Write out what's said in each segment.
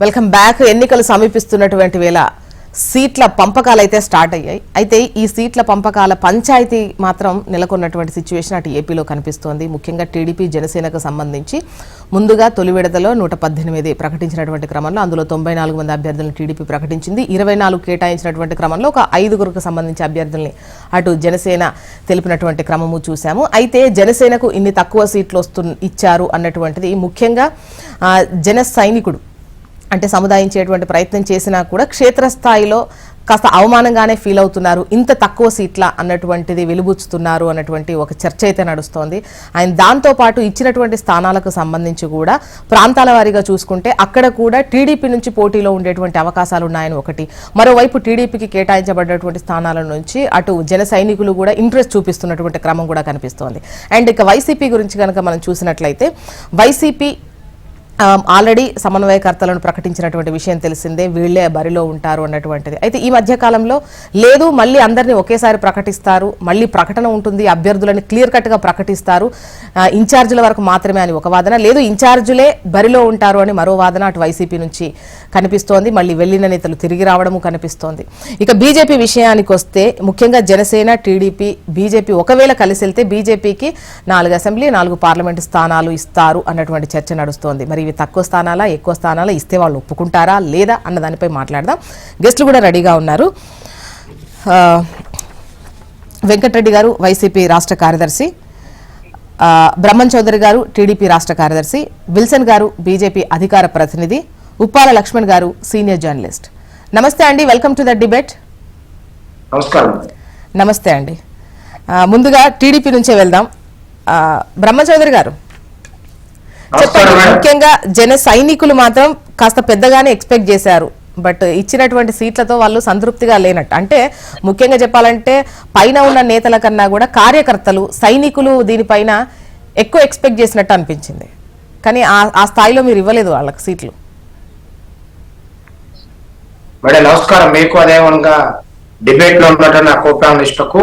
Welcome back. ఎన్నికలు సమీపిస్తున్నటువంటి వేళ సీట్ల పంపకాలు అయితే స్టార్ట్ అయ్యాయి. అయితే ఈ సీట్ల పంపకాల పంచాయతీ మాత్రం నెలకొన్నటువంటి సిచ్యువేషన్ అటు ఏపీలో కనిపిస్తోంది. ముఖ్యంగా టీడీపీ జనసేనకు సంబంధించి ముందుగా తొలి విడతలో 118 ప్రకటించినటువంటి క్రమంలో అందులో 94 మంది అభ్యర్థులను టీడీపీ ప్రకటించింది. 24 కేటాయించినటువంటి క్రమంలో ఒక 5గురికి సంబంధించి అభ్యర్థుల్ని అటు జనసేన తెలిపినటువంటి క్రమము చూసాము. అయితే జనసేనకు ఇన్ని తక్కువ సీట్లు ఇచ్చారు అన్నటువంటిది ముఖ్యంగా జన సైనికుడు అంటే సముదాయించేటువంటి ప్రయత్నం చేసినా కూడా క్షేత్రస్థాయిలో కాస్త అవమానంగానే ఫీల్ అవుతున్నారు. ఇంత తక్కువ సీట్ల అన్నటువంటిది వెలుబుచ్చుతున్నారు అన్నటువంటి ఒక చర్చ అయితే నడుస్తోంది. ఆయన దాంతోపాటు ఇచ్చినటువంటి స్థానాలకు సంబంధించి కూడా ప్రాంతాల వారీగా చూసుకుంటే అక్కడ కూడా టీడీపీ నుంచి పోటీలో ఉండేటువంటి అవకాశాలు ఉన్నాయని ఒకటి, మరోవైపు టీడీపీకి కేటాయించబడినటువంటి స్థానాల నుంచి అటు జన సైనికులు కూడా ఇంట్రెస్ట్ చూపిస్తున్నటువంటి క్రమం కూడా కనిపిస్తోంది. అండ్ ఇక వైసీపీ గురించి కనుక మనం చూసినట్లయితే వైసీపీ ఆల్రెడీ సమన్వయకర్తలను ప్రకటించినటువంటి విషయం తెలిసిందే, వీళ్లే బరిలో ఉంటారు అన్నటువంటిది. అయితే ఈ మధ్య కాలంలో లేదు, మళ్ళీ అందరినీ ఒకేసారి ప్రకటిస్తారు, మళ్ళీ ప్రకటన ఉంటుంది, అభ్యర్థులని క్లియర్ కట్ గా ప్రకటిస్తారు, ఇన్ఛార్జీల వరకు మాత్రమే అని ఒక వాదన, లేదు ఇన్ఛార్జీలే బరిలో ఉంటారు అని మరో వాదన అటు వైసీపీ నుంచి కనిపిస్తోంది. మళ్ళీ వెళ్లిన నేతలు తిరిగి రావడము కనిపిస్తోంది. ఇక బీజేపీ విషయానికి వస్తే ముఖ్యంగా జనసేన, టీడీపీ, బీజేపీ ఒకవేళ కలిసి వెళ్తే బీజేపీకి 4 అసెంబ్లీ 4 పార్లమెంటు స్థానాలు ఇస్తారు అన్నటువంటి చర్చ నడుస్తోంది. మరి ఇవి తక్కువ స్థానాలా ఎక్కువ స్థానాలా ఇస్తే వాళ్ళు ఒప్పుకుంటారా లేదా అన్న దానిపై మాట్లాడదాం. గెస్టులు కూడా రెడీగా ఉన్నారు. వెంకటరెడ్డి గారు వైసీపీ రాష్ట్ర కార్యదర్శి, బ్రహ్మం చౌదరి గారు టీడీపీ రాష్ట్ర కార్యదర్శి, విల్సన్ గారు బీజేపీ అధికార ప్రతినిధి, ఉప్పాల లక్ష్మణ్ గారు సీనియర్ జర్నలిస్ట్. నమస్తే అండి, వెల్కమ్ టు ద డిబేట్. నమస్తే అండి. ముందుగా టీడీపీ నుంచే వెళ్దాం. బ్రహ్మ చౌదరి గారు చెప్పండి, ముఖ్యంగా జన సైనికులు మాత్రం కాస్త పెద్దగానే ఎక్స్పెక్ట్ చేశారు, బట్ ఇచ్చినటువంటి సీట్లతో వాళ్ళు సంతృప్తిగా లేనట్టు. అంటే ముఖ్యంగా చెప్పాలంటే పైన ఉన్న నేతల కన్నా కూడా కార్యకర్తలు, సైనికులు దీనిపైన ఎక్కువ ఎక్స్పెక్ట్ చేసినట్టు అనిపించింది. కానీ ఆ స్థాయిలో మీరు ఇవ్వలేదు వాళ్ళకి సీట్లు. మేడం నమస్కారం. మీకు అదేవిధంగా డిబేట్ లో ఉన్నటువంటి నా కోపానిష్టకు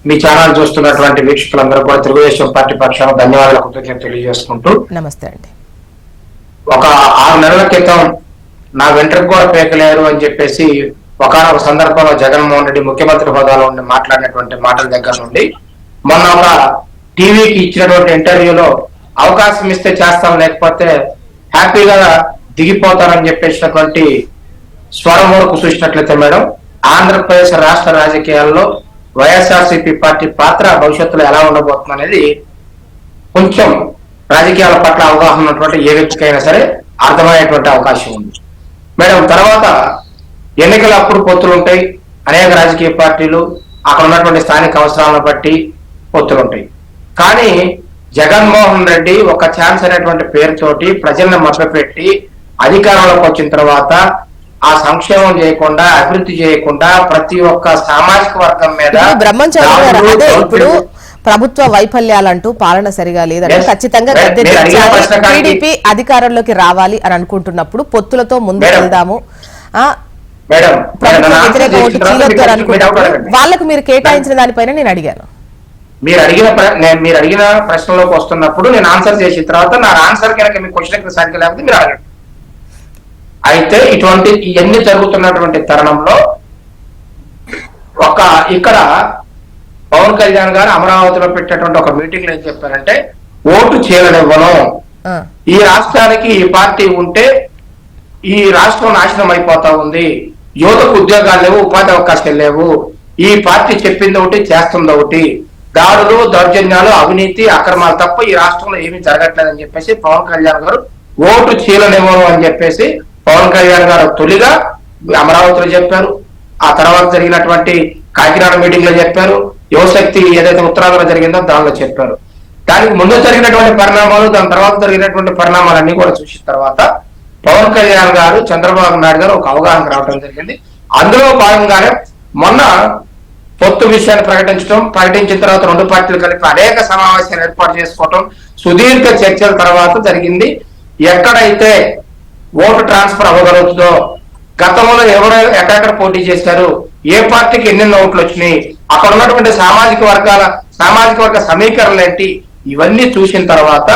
మీ ఛానల్ చూస్తున్నటువంటి వీక్షకులందరూ కూడా తెలుగుదేశం పార్టీ పక్షాన ధన్యవాదాలు కృతజ్ఞతలు తెలియజేసుకుంటూ, నమస్తే అండి. ఒక 6 నెలల క్రితం నా వెంట్రుకు కూడా పేకలేరు అని చెప్పేసి ఒకనొక సందర్భంలో జగన్మోహన్ రెడ్డి ముఖ్యమంత్రి హోదాలో ఉండి మాట్లాడినటువంటి మాటల దగ్గర నుండి మొన్న ఒక టీవీకి ఇచ్చినటువంటి ఇంటర్వ్యూలో అవకాశం ఇస్తే చేస్తాం, లేకపోతే హ్యాపీగా దిగిపోతానని చెప్పేసినటువంటి స్వరం వరకు చూసినట్లయితే మేడం, ఆంధ్రప్రదేశ్ రాష్ట్ర రాజకీయాల్లో వైఎస్ఆర్సీపీ పార్టీ పాత్ర భవిష్యత్తులో ఎలా ఉండబోతుంది అనేది కొంచెం రాజకీయాల పట్ల అవగాహన ఉన్నటువంటి ఏ వ్యక్తికైనా సరే అర్థమయ్యేటువంటి అవకాశం ఉంది మేడం. తర్వాత ఎన్నికలు అప్పుడు పొత్తులు ఉంటాయి, అనేక రాజకీయ పార్టీలు అక్కడ ఉన్నటువంటి స్థానిక అవసరాలను బట్టి పొత్తులు ఉంటాయి. కానీ జగన్మోహన్ రెడ్డి ఒక ఛాన్స్ అనేటువంటి పేరుతోటి ప్రజలను మభ్యపెట్టి అధికారంలోకి వచ్చిన తర్వాత ఆ సంక్షేమం చేయకుండా, అభివృద్ధి చేయకుండా ప్రతి ఒక్క సామాజిక వర్గం మీద ఇప్పుడు ప్రభుత్వ వైఫల్యాలంటూ పాలన సరిగా లేదంటే ఖచ్చితంగా టీడీపీ అధికారంలోకి రావాలి అని అనుకుంటున్నప్పుడు పొత్తులతో ముందు వెళ్దాము, ప్రభుత్వ వ్యతిరేక ఓటు చీలొద్దు అనుకుంటున్నప్పుడు వాళ్ళకు మీరు కేటాయించిన దానిపైన నేను అడిగాను. మీరు అడిగిన ప్రశ్నలోకి వస్తున్నప్పుడు నేను ఆన్సర్ చేసిన తర్వాత నా ఆన్సర్ కనుక మీ క్వశ్చన్ సరిగ్గా లేకపోతే మీరు అడగండి. అయితే ఇటువంటి ఇవన్నీ జరుగుతున్నటువంటి తరుణంలో ఇక్కడ పవన్ కళ్యాణ్ గారు అమరావతిలో పెట్టేటువంటి ఒక మీటింగ్ లో ఏం చెప్పారంటే, ఓటు చీలనివ్వను, ఈ రాష్ట్రానికి ఈ పార్టీ ఉంటే ఈ రాష్ట్రం నాశనం అయిపోతా ఉంది, యువతకు ఉద్యోగాలు లేవు, ఉపాధి అవకాశాలు లేవు, ఈ పార్టీ చెప్పింది ఒకటి చేస్తుంది ఒకటి, దాడులు దౌర్జన్యాలు అవినీతి అక్రమాలు తప్ప ఈ రాష్ట్రంలో ఏమీ జరగట్లేదని చెప్పేసి పవన్ కళ్యాణ్ గారు ఓటు చీలనివ్వను అని చెప్పేసి పవన్ కళ్యాణ్ గారు తొలిగా అమరావతిలో చెప్పారు. ఆ తర్వాత జరిగినటువంటి కాకినాడ మీటింగ్ లో చెప్పారు. యువశక్తి ఏదైతే ఉత్తరాంధ్రలో జరిగిందో దానిలో చెప్పారు. దానికి ముందు జరిగినటువంటి పరిణామాలు, దాని తర్వాత జరిగినటువంటి పరిణామాలన్నీ కూడా చూసిన తర్వాత పవన్ కళ్యాణ్ గారు, చంద్రబాబు నాయుడు గారు ఒక అవగాహన రావడం జరిగింది. అందులో భాగంగానే మొన్న పొత్తు విషయాన్ని ప్రకటించిన తర్వాత 2 పార్టీలు కలిపి అనేక సమావేశాలు ఏర్పాటు చేసుకోవటం, సుదీర్ఘ చర్చల తర్వాత జరిగింది. ఎక్కడైతే ఓటు ట్రాన్స్ఫర్ అవ్వగలుగుతుందో, గతంలో ఎవరు ఎక్కడెక్కడ పోటీ చేశారు, ఏ పార్టీకి ఎన్నెన్ని ఓట్లు వచ్చినాయి, అక్కడ ఉన్నటువంటి సామాజిక వర్గ సమీకరణలు ఏంటి, ఇవన్నీ చూసిన తర్వాత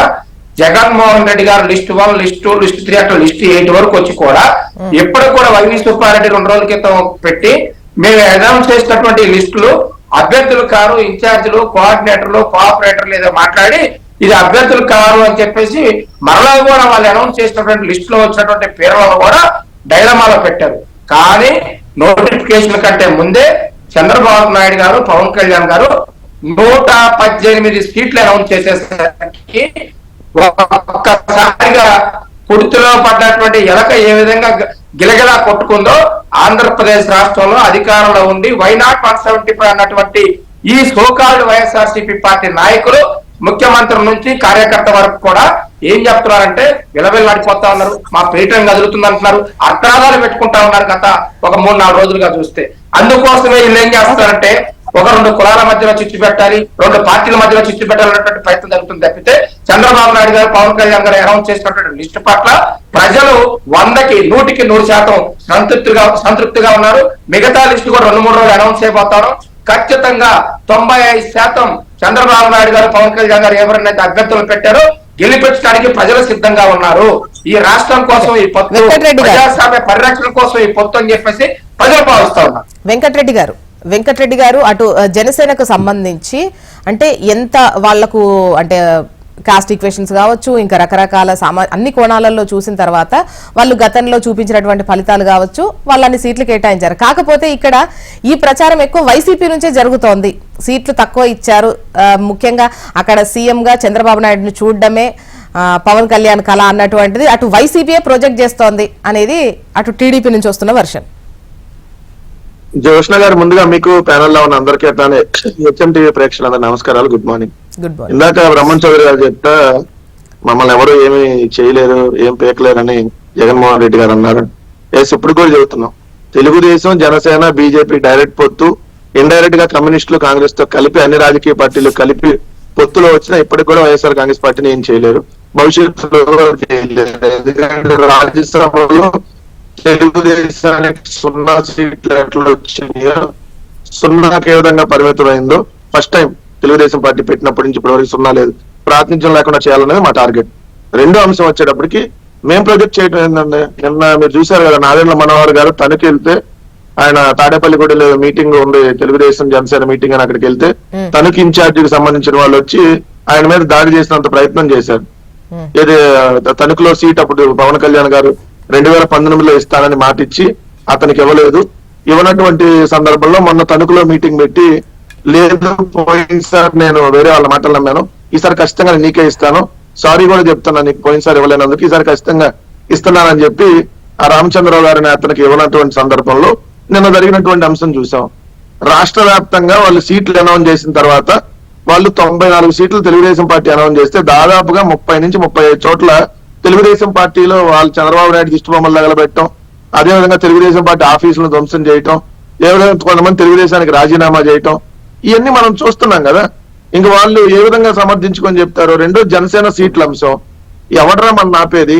జగన్మోహన్ రెడ్డి గారు లిస్ట్ 1, లిస్ట్ 2, లిస్ట్ 3 అట్లా లిస్ట్ 8 వరకు వచ్చి కూడా ఎప్పుడు కూడా వైవి సుబ్బారెడ్డి 2 రోజుల క్రితం పెట్టి మేము అనౌన్స్ చేసినటువంటి లిస్టులు అభ్యర్థులు కారు, ఇన్ఛార్జీలు, కోఆర్డినేటర్లు, కోఆపరేటర్లు ఏదో మాట్లాడి ఇది అభ్యర్థులు కారు అని చెప్పేసి మరలా కూడా వాళ్ళు అనౌన్స్ చేసినటువంటి లిస్ట్ లో వచ్చినటువంటి పేర్లను కూడా డైలమాలో పెట్టారు. కానీ నోటిఫికేషన్ కంటే ముందే చంద్రబాబు నాయుడు గారు, పవన్ కళ్యాణ్ గారు 118 సీట్లు అనౌన్స్ చేసేసరికి ఒక్కసారిగా కుడితిలో పడ్డటువంటి ఎలక ఏ విధంగా గిలగిలా కొట్టుకుందో ఆంధ్రప్రదేశ్ రాష్ట్రంలో అధికారంలో ఉండి వైనాట్ 175 అన్నటువంటి ఈ సోకాల్డ్ వైఎస్ఆర్సీపీ పార్టీ నాయకులు ముఖ్యమంత్రి నుంచి కార్యకర్త వరకు కూడా ఏం చెప్తున్నారంటే విలవిల్లాడిపోతా ఉన్నారు. మా పీఠం కదులుతుంది అంటున్నారు, అర్థాలు పెట్టుకుంటా ఉన్నారు గత ఒక 3-4 రోజులుగా చూస్తే. అందుకోసమే వీళ్ళు ఏం చేస్తారంటే ఒక 2 కులాల మధ్యలో చిచ్చు పెట్టాలి, 2 పార్టీల మధ్యలో చిచ్చు పెట్టాలన్నటువంటి ప్రయత్నం జరుగుతుంది తప్పితే చంద్రబాబు నాయుడు గారు, పవన్ కళ్యాణ్ గారు అనౌన్స్ చేసినటువంటి లిస్టు పట్ల ప్రజలు 100% సంతృప్తిగా ఉన్నారు. మిగతా లిస్టు కూడా 2-3 రోజులు అనౌన్స్ అయిపోతారు. ఖచ్చితంగా 95% చంద్రబాబు నాయుడు గారు, పవన్ కళ్యాణ్ గారు ఎవరినైతే అభ్యర్థులు పెట్టారో గెలిపించడానికి ప్రజలు సిద్ధంగా ఉన్నారు. ఈ రాష్ట్రం కోసం ఈ పొత్తు, ప్రజాస్వామ్య పరిరక్షణ కోసం ఈ పొత్తు అని చెప్పేసి ప్రజలు భావిస్తా ఉన్నారు. వెంకటరెడ్డి గారు అటు జనసేనకు సంబంధించి అంటే ఎంత వాళ్లకు అంటే కాస్ట్ ఈక్వేషన్స్ కావచ్చు, ఇంకా రకరకాల అన్ని కోణాలలో చూసిన తర్వాత వాళ్ళు గతంలో చూపించినటువంటి ఫలితాలు కావచ్చు, వాళ్ళని సీట్లు కేటాయించారు. కాకపోతే ఇక్కడ ఈ ప్రచారం ఎక్కువ వైసీపీ నుంచే జరుగుతోంది. సీట్లు తక్కువ ఇచ్చారు, ముఖ్యంగా అక్కడ సీఎంగా చంద్రబాబు నాయుడుని చూడడమే పవన్ కళ్యాణ్ కళ అన్నటువంటిది అటు వైసీపీయే ప్రొజెక్ట్ చేస్తోంది అనేది అటు టీడీపీ నుంచి వస్తున్న వర్షన్. జోష్ణ గారు, ముందుగా మీకు ప్యానెల్ లో ఉన్న అందరికీ అట్లానే హెచ్ఎంటీవీ ప్రేక్షకులందరూ నమస్కారాలు, గుడ్ మార్నింగ్. ఇందాక బ్రహ్మన్ చౌదరి గారు చెప్తా మమ్మల్ని ఎవరు ఏమి చేయలేరు, ఏం పేకలేరు అని జగన్మోహన్ రెడ్డి గారు అన్నారు. ఇప్పుడు కూడా చెబుతున్నాం, తెలుగుదేశం, జనసేన, బీజేపీ డైరెక్ట్ పొత్తు, ఇండైరెక్ట్ గా కమ్యూనిస్టులు, కాంగ్రెస్ తో కలిపి అన్ని రాజకీయ పార్టీలు కలిపి పొత్తులో వచ్చినా ఇప్పటికి కూడా వైఎస్ఆర్ కాంగ్రెస్ పార్టీని ఏం చేయలేరు, భవిష్యత్తులో చేయలేరు. ఎందుకంటే రాజ్యసభలో తెలుగుదేశానికి 0 సీట్లు ఎట్లా వచ్చినాయో 0కి ఏ విధంగా పరిమితమైందో ఫస్ట్ టైం తెలుగుదేశం పార్టీ పెట్టినప్పటి నుంచి ఇప్పటివరకు 0 లేదు. ప్రాతినిధ్యం లేకుండా చేయాలనేది మా టార్గెట్. రెండో అంశం వచ్చేటప్పటికి మేము ప్రొజెక్ట్ చేయడం ఏంటంటే, నిన్న మీరు చూశారు కదా, నాదెండ్ల మనోహర్ గారు తనకి వెళ్తే, ఆయన తాడేపల్లిగూడలో మీటింగ్ ఉంది, తెలుగుదేశం జనసేన మీటింగ్ అని అక్కడికి వెళ్తే తనకి ఇన్ఛార్జికి సంబంధించిన వాళ్ళు వచ్చి ఆయన మీద దాడి చేసినంత ప్రయత్నం చేశారు. ఇది తణుకులో సీట్ అప్పుడు పవన్ కళ్యాణ్ గారు 2019లో ఇస్తానని మాట ఇచ్చి అతనికి ఇవ్వలేదు. ఇవ్వనటువంటి సందర్భంలో మొన్న తణుకులో మీటింగ్ పెట్టి, లేదు పోయినసారి నేను వేరే వాళ్ళ మాటలు నమ్మాను, ఈసారి ఖచ్చితంగా నీకే ఇస్తాను, సారీ కూడా చెప్తున్నా, నీకు పోయినసారి ఇవ్వలేనందుకు ఈసారి ఖచ్చితంగా ఇస్తున్నానని చెప్పి ఆ రామచంద్రరావు గారిని అతనికి ఇవ్వనటువంటి సందర్భంలో నిన్న జరిగినటువంటి అంశం చూసాం. రాష్ట్ర వ్యాప్తంగా వాళ్ళు సీట్లు అనౌన్స్ చేసిన తర్వాత వాళ్ళు 94 సీట్లు తెలుగుదేశం పార్టీ అనౌన్స్ చేస్తే దాదాపుగా 30 నుంచి 35 చోట్ల తెలుగుదేశం పార్టీలో వాళ్ళు చంద్రబాబు నాయుడు దిష్టి బొమ్మలు తగలబెట్టడం, అదేవిధంగా తెలుగుదేశం పార్టీ ఆఫీసులను ధ్వంసం చేయటం, ఏ విధంగా కొంతమంది తెలుగుదేశానికి రాజీనామా చేయటం, ఇవన్నీ మనం చూస్తున్నాం కదా. ఇంక వాళ్ళు ఏ విధంగా సమర్థించుకొని చెప్తారు. రెండో జనసేన సీట్ల అంశం, ఎవడరా మన ఆపేది?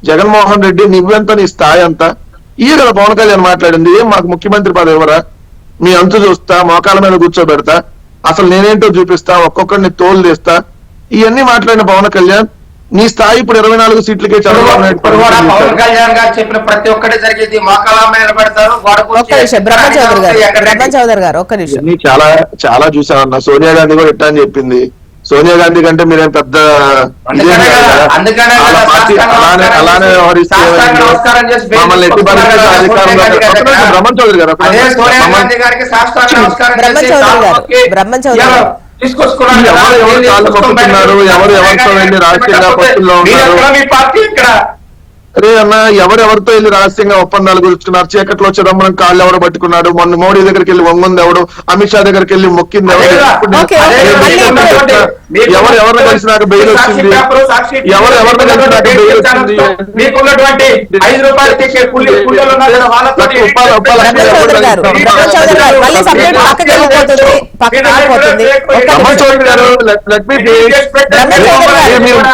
జగన్మోహన్ రెడ్డి నువ్వెంత, నీ స్థాయి అంతా, ఈ కదా పవన్ కళ్యాణ్ మాట్లాడింది, ఏం మాకు ముఖ్యమంత్రి పదవి ఎవరా, మీ అంతు చూస్తా, మోకాల మీద కూర్చోబెడతా, అసలు నేనేంటో చూపిస్తా, ఒక్కొక్కరిని తోలు తీస్తా, ఇవన్నీ మాట్లాడిన పవన్ కళ్యాణ్ నీ స్థాయి ఇప్పుడు 24 సీట్లకే చంద్రబాబు నాయుడు. పవన్ కళ్యాణ్ గారు చెప్పిన ప్రతి ఒక్కటి జరిగేది మోకాల మీద పెడతారు. చాలా చాలా చూసామన్నా. సోనియా గాంధీ కూడా ఇట్టా అని చెప్పింది. సోనియా గాంధీ కంటే మీరేం పెద్ద అలానే వ్యవహరిస్తే మమ్మల్ని ఎట్టి పరిస్థితుల్లో అధికారంలో బ్రహ్మన్ చౌదరి గారు ఎవరు కాళ్ళు మొక్కుతున్నారు, ఎవరు ఎవరితో వెళ్ళి రాజకీయంగా పట్టుల్లో ఉన్నారు. అరే అన్న, ఎవరెవరితో వెళ్ళి రహస్యంగా ఒప్పందాలు గురించుకున్నారు, చీకట్లో చిదంబరం కాళ్ళు ఎవరు పట్టుకున్నాడు, మొన్న మోడీ దగ్గరికి వెళ్ళి వంగుంది ఎవడు, అమిత్ షా దగ్గరికి వెళ్ళి మొక్కింది ఎవరు, ఎవరు కలిసి నాకు బెయిల్ వచ్చింది, ఎవరు కలిసి నాకు బెయిల్ వచ్చింది,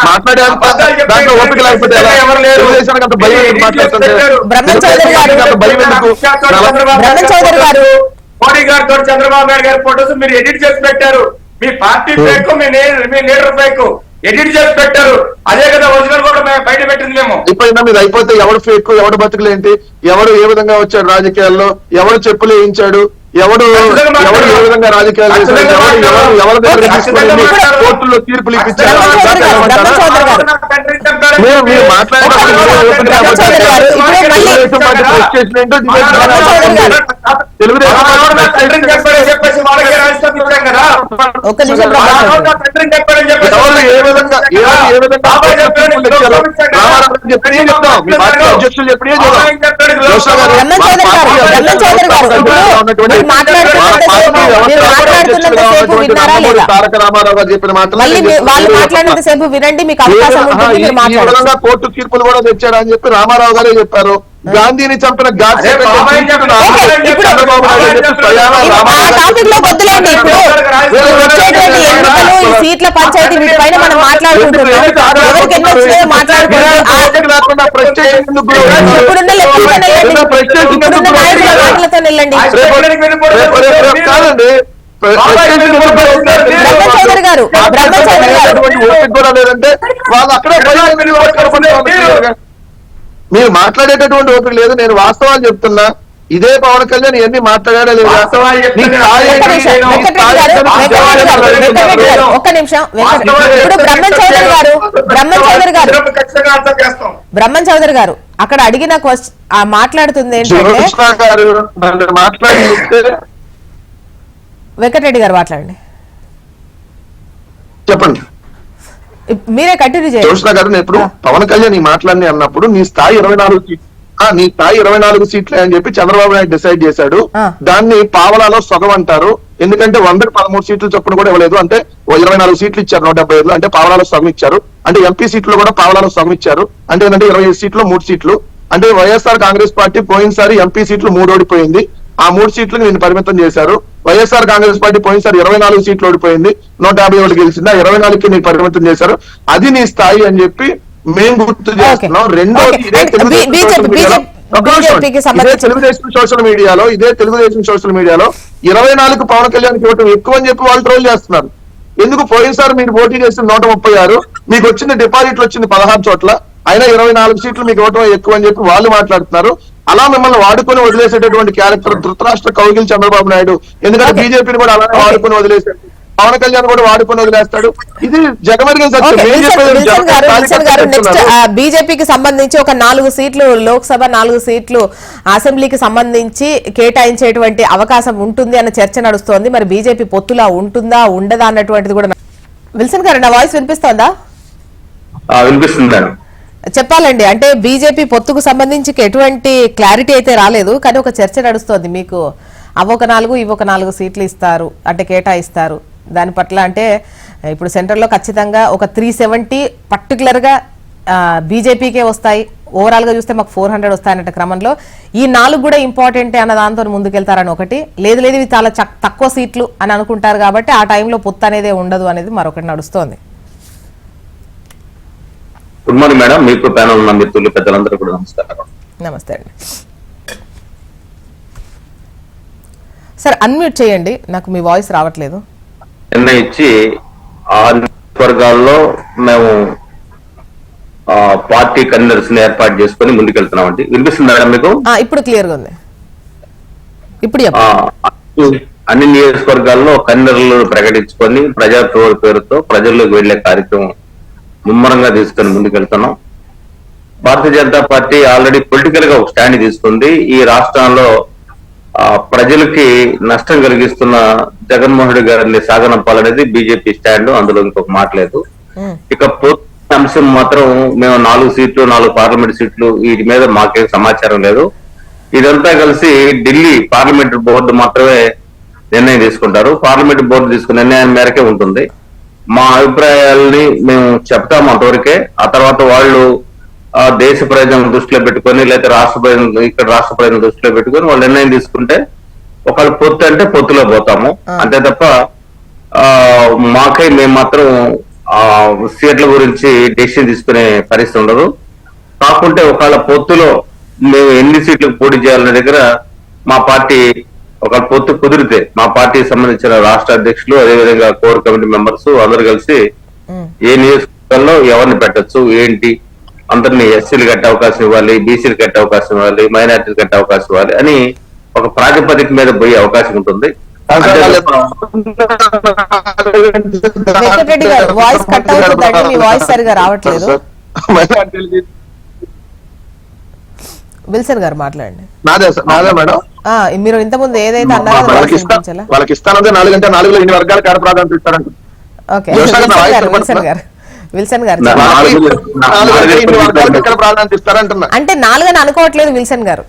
మాట్లాడే దాంట్లో ఓపిక లేకపోతే మోడీ గారితో చంద్రబాబు నాయుడు గారి ఫోటోస్ మీరు ఎడిట్ చేసి పెట్టారు. మీ పార్టీ ఫేక్, మీ లీడర్ ఫేక్. ఎడిట్ చేసి పెట్టారు. అదే కదా ఒరిజినల్ కూడా బయట పెట్టింది మేము. అయిపోయిందా మీద అయిపోతే ఎవడు ఫేక్, ఎవడు బతుకులేంటి, ఎవడు ఏ విధంగా వచ్చాడు రాజకీయాల్లో, ఎవడు చెప్పులు వేయించాడు, ఎవడు ఏ విధంగా రాజకీయాలు చేశాడు, ఎవరి దగ్గర తీసుకుని కోర్టుల్లో తీర్పులు ఇప్పించారు. మీరు మాట్లాడేటప్పుడు తారక రామారావు గారు చెప్పిన మాట్లాడినంతసేపు వినండి, మీకు అవకాశం ఉంటుంది. కోర్టు తీర్పులు కూడా తెచ్చాడని చెప్పి రామారావు గారే చెప్పారు. గాంధీని చంపిన సీట్ల పంచాయతీ వీటిపైన మనం మాట్లాడుకుంటున్నాం. లేదంటే వాళ్ళు అక్కడే మీరు మాట్లాడేటటువంటి ఓపిక లేదు. నేను వాస్తవాలు చెప్తున్నా. ఇదే పవన్ కళ్యాణ్ ఇవన్నీ మాట్లాడా లేదా? ఒక్క నిమిషం. ఇప్పుడు బ్రహ్మన్ చౌదరి గారు అక్కడ అడిగిన మాట్లాడుతుంది ఏంటంటే, వెంకటరెడ్డి గారు మాట్లాడండి, చెప్పండి. మీరే కంటిన్యూ చేయండి. జోష్ణ గారు, నేను ఇప్పుడు పవన్ కళ్యాణ్ మాట్లాడి అన్నప్పుడు నీ స్థాయి 24 సీట్లే అని చెప్పి చంద్రబాబు నాయుడు డిసైడ్ చేశాడు. దాన్ని పావలాలో సగం అంటారు. ఎందుకంటే 113 సీట్లు చొప్పున కూడా ఇవ్వలేదు. అంటే 24 సీట్లు ఇచ్చారు 175. అంటే పావలాలో సగం ఇచ్చారు. అంటే ఎంపీ సీట్లు కూడా పావలాలో సగం ఇచ్చారు. అంటే ఏంటంటే 25 సీట్లు 3 సీట్లు. అంటే వైఎస్ఆర్ కాంగ్రెస్ పార్టీ పోయినసారి ఎంపీ సీట్లు 3 ఓడిపోయింది. ఆ 3 సీట్లకు నేను పరిమితం చేశారు. వైఎస్ఆర్ కాంగ్రెస్ పార్టీ పోయినసారి 24 సీట్లు ఓడిపోయింది, 151 గెలిచింది. ఆ 24కి నేను పరిమితం చేశారు. అది నీ స్థాయి అని చెప్పి మేము గుర్తు చేస్తున్నాం. రెండోది, తెలుగుదేశం సోషల్ మీడియాలో 24 పవన్ కళ్యాణ్ ఓటు ఎక్కువ అని చెప్పి వాళ్ళు ట్రోల్ చేస్తున్నారు. ఎందుకు? పోయినసారి మీరు పోటీ చేసిన 136, మీకు వచ్చిన డిపాజిట్లు వచ్చింది 16 చోట్ల, అయినా 24 సీట్లు మీకు ఇవ్వటం ఎక్కువ అని చెప్పి వాళ్ళు మాట్లాడుతున్నారు. అలా మిమ్మల్ని వాడుకొని వదిలేసేటటువంటి క్యారెక్టర్ ధృతరాష్ట్ర కౌగిల్ చంద్రబాబు నాయుడు. ఎందుకంటే బీజేపీని కూడా అలానే వాడుకొని వదిలేశాడు, పవన్ కళ్యాణ్ కూడా వాడుకొని వదిలేస్తాడు. ఇది జగమెరిగిన సత్యం. బీజేపీకి సంబంధించి ఒక 4 సీట్లు లోక్సభ, 4 సీట్లు అసెంబ్లీకి సంబంధించి కేటాయించేటువంటి అవకాశం ఉంటుంది అన్న చర్చ నడుస్తోంది. మరి బీజేపీ పొత్తులా ఉంటుందా ఉండదా అన్నటువంటిది కూడా. విల్సన్ గారు, నా వాయిస్ వినిపిస్తోందా? వినిపిస్తుంది. చెప్పాలండి, అంటే బీజేపీ పొత్తుకు సంబంధించి ఎటువంటి క్లారిటీ అయితే రాలేదు, కానీ ఒక చర్చ నడుస్తోంది. మీకు అవొక 4 ఇవొక 4 సీట్లు ఇస్తారు అంటే కేటాయిస్తారు. దాని పట్ల అంటే ఇప్పుడు సెంట్రల్లో ఖచ్చితంగా ఒక 370 పర్టికులర్గా బీజేపీకే వస్తాయి. ఓవరాల్గా చూస్తే మాకు 400 వస్తాయన్న క్రమంలో ఈ 4 కూడా ఇంపార్టెంటే అన్న దాంతో ముందుకెళ్తారని ఒకటి. లేదు ఇవి చాలా తక్కువ సీట్లు అని అనుకుంటారు కాబట్టి ఆ టైంలో పొత్తు అనేది ఉండదు అనేది మరొకటి నడుస్తోంది. గుడ్ మార్నింగ్ మేడం, మీకు ప్యానల్ ఉన్న మిత్రులు పెద్దలందరూ కూడా నమస్కారం. నమస్తే అండి. సార్ అన్మ్యూట్ చేయండి, నాకు మీ వాయిస్ రావట్లేదు. నిర్ణయించి ఆ వర్గాల్లో మేము పార్టీ కన్వీనర్స్ ని ఏర్పాటు చేసుకుని ముందుకెళ్తున్నామండి. వినిపిస్తుంది మేడం మీకు? ఇప్పుడు క్లియర్ గా ఉంది. ఇప్పుడు అన్ని నియోజకవర్గాల్లో కన్వీనర్లు ప్రకటించుకొని ప్రజా పేరుతో ప్రజల్లోకి వెళ్లే కార్యక్రమం ముమ్మరంగా తీసుకొని ముందుకెళ్తున్నాం. Bharatiya Janata party already political గా ఒక స్టాండ్ తీసుకుంది. ఈ రాష్ట్రంలో ప్రజలకి నష్టం కలిగిస్తున్న జగన్మోహన్ రెడ్డి గారిని సాగనంపాలనేది బీజేపీ స్టాండ్, అందులో ఇంకొక మాట లేదు. ఇక అంశం మాత్రం మేము 4 సీట్లు 4 పార్లమెంట్ సీట్లు వీటి మీద మాకేం సమాచారం లేదు. ఇదంతా కలిసి ఢిల్లీ పార్లమెంట్ బోర్డు మాత్రమే నిర్ణయం తీసుకుంటారు. పార్లమెంట్ బోర్డు తీసుకున్న నిర్ణయం మేరకే ఉంటుంది. మా అభిప్రాయాల్ని మేము చెప్తాము అంతవరకే. ఆ తర్వాత వాళ్ళు దేశ ప్రయోజనం దృష్టిలో పెట్టుకొని లేదా రాష్ట్ర ప్రయోజనం దృష్టిలో పెట్టుకొని వాళ్ళు నిర్ణయం తీసుకుంటే ఒకవేళ పొత్తు అంటే పొత్తులో పోతాము అంతే తప్ప మేము మాత్రం సీట్ల గురించి డెసిషన్ తీసుకునే పరిస్థితి ఉండదు. కాకుంటే ఒకవేళ పొత్తులో మేము ఎన్ని సీట్లకు పోటీ చేయాలనే దగ్గర మా పార్టీ ఒకవేళ పొత్తు కుదిరితే మా పార్టీకి సంబంధించిన రాష్ట్ర అధ్యక్షులు అదేవిధంగా కోర్ కమిటీ మెంబర్స్ అందరూ కలిసి ఏ నియోజకవర్గంలో ఎవరిని పెట్టొచ్చు ఏంటి, అందరినీ ఎస్సీలు కట్టే అవకాశం ఇవ్వాలి, బీసీలు కట్టే అవకాశం ఇవ్వాలి, మైనార్టీలు కట్టే అవకాశం ఇవ్వాలి అని ఒక ప్రాతిపదిక మీద పోయే అవకాశం ఉంటుంది. వెంకటరెడ్డి గారు వాయిస్ కట్ అవుతుందండి, మీ వాయిస్ సరిగా రావట్లేదు. విల్సన్ గారు మాట్లాడండి. నాదే మేడం. మీరు ఇంతకుముందు ఏదైతే అన్నారో వాళ్ళకి ఇస్తానంటే 4 ఇన్ని వర్గాల కాడ ప్రాధాన్యత ఇస్తారంట. ఓకే విల్సన్ గారు ప్రాధాన్యత ఇస్తారంటున్నా. అంటే 4 అని అనుకోవట్లేదు విల్సన్ గారు.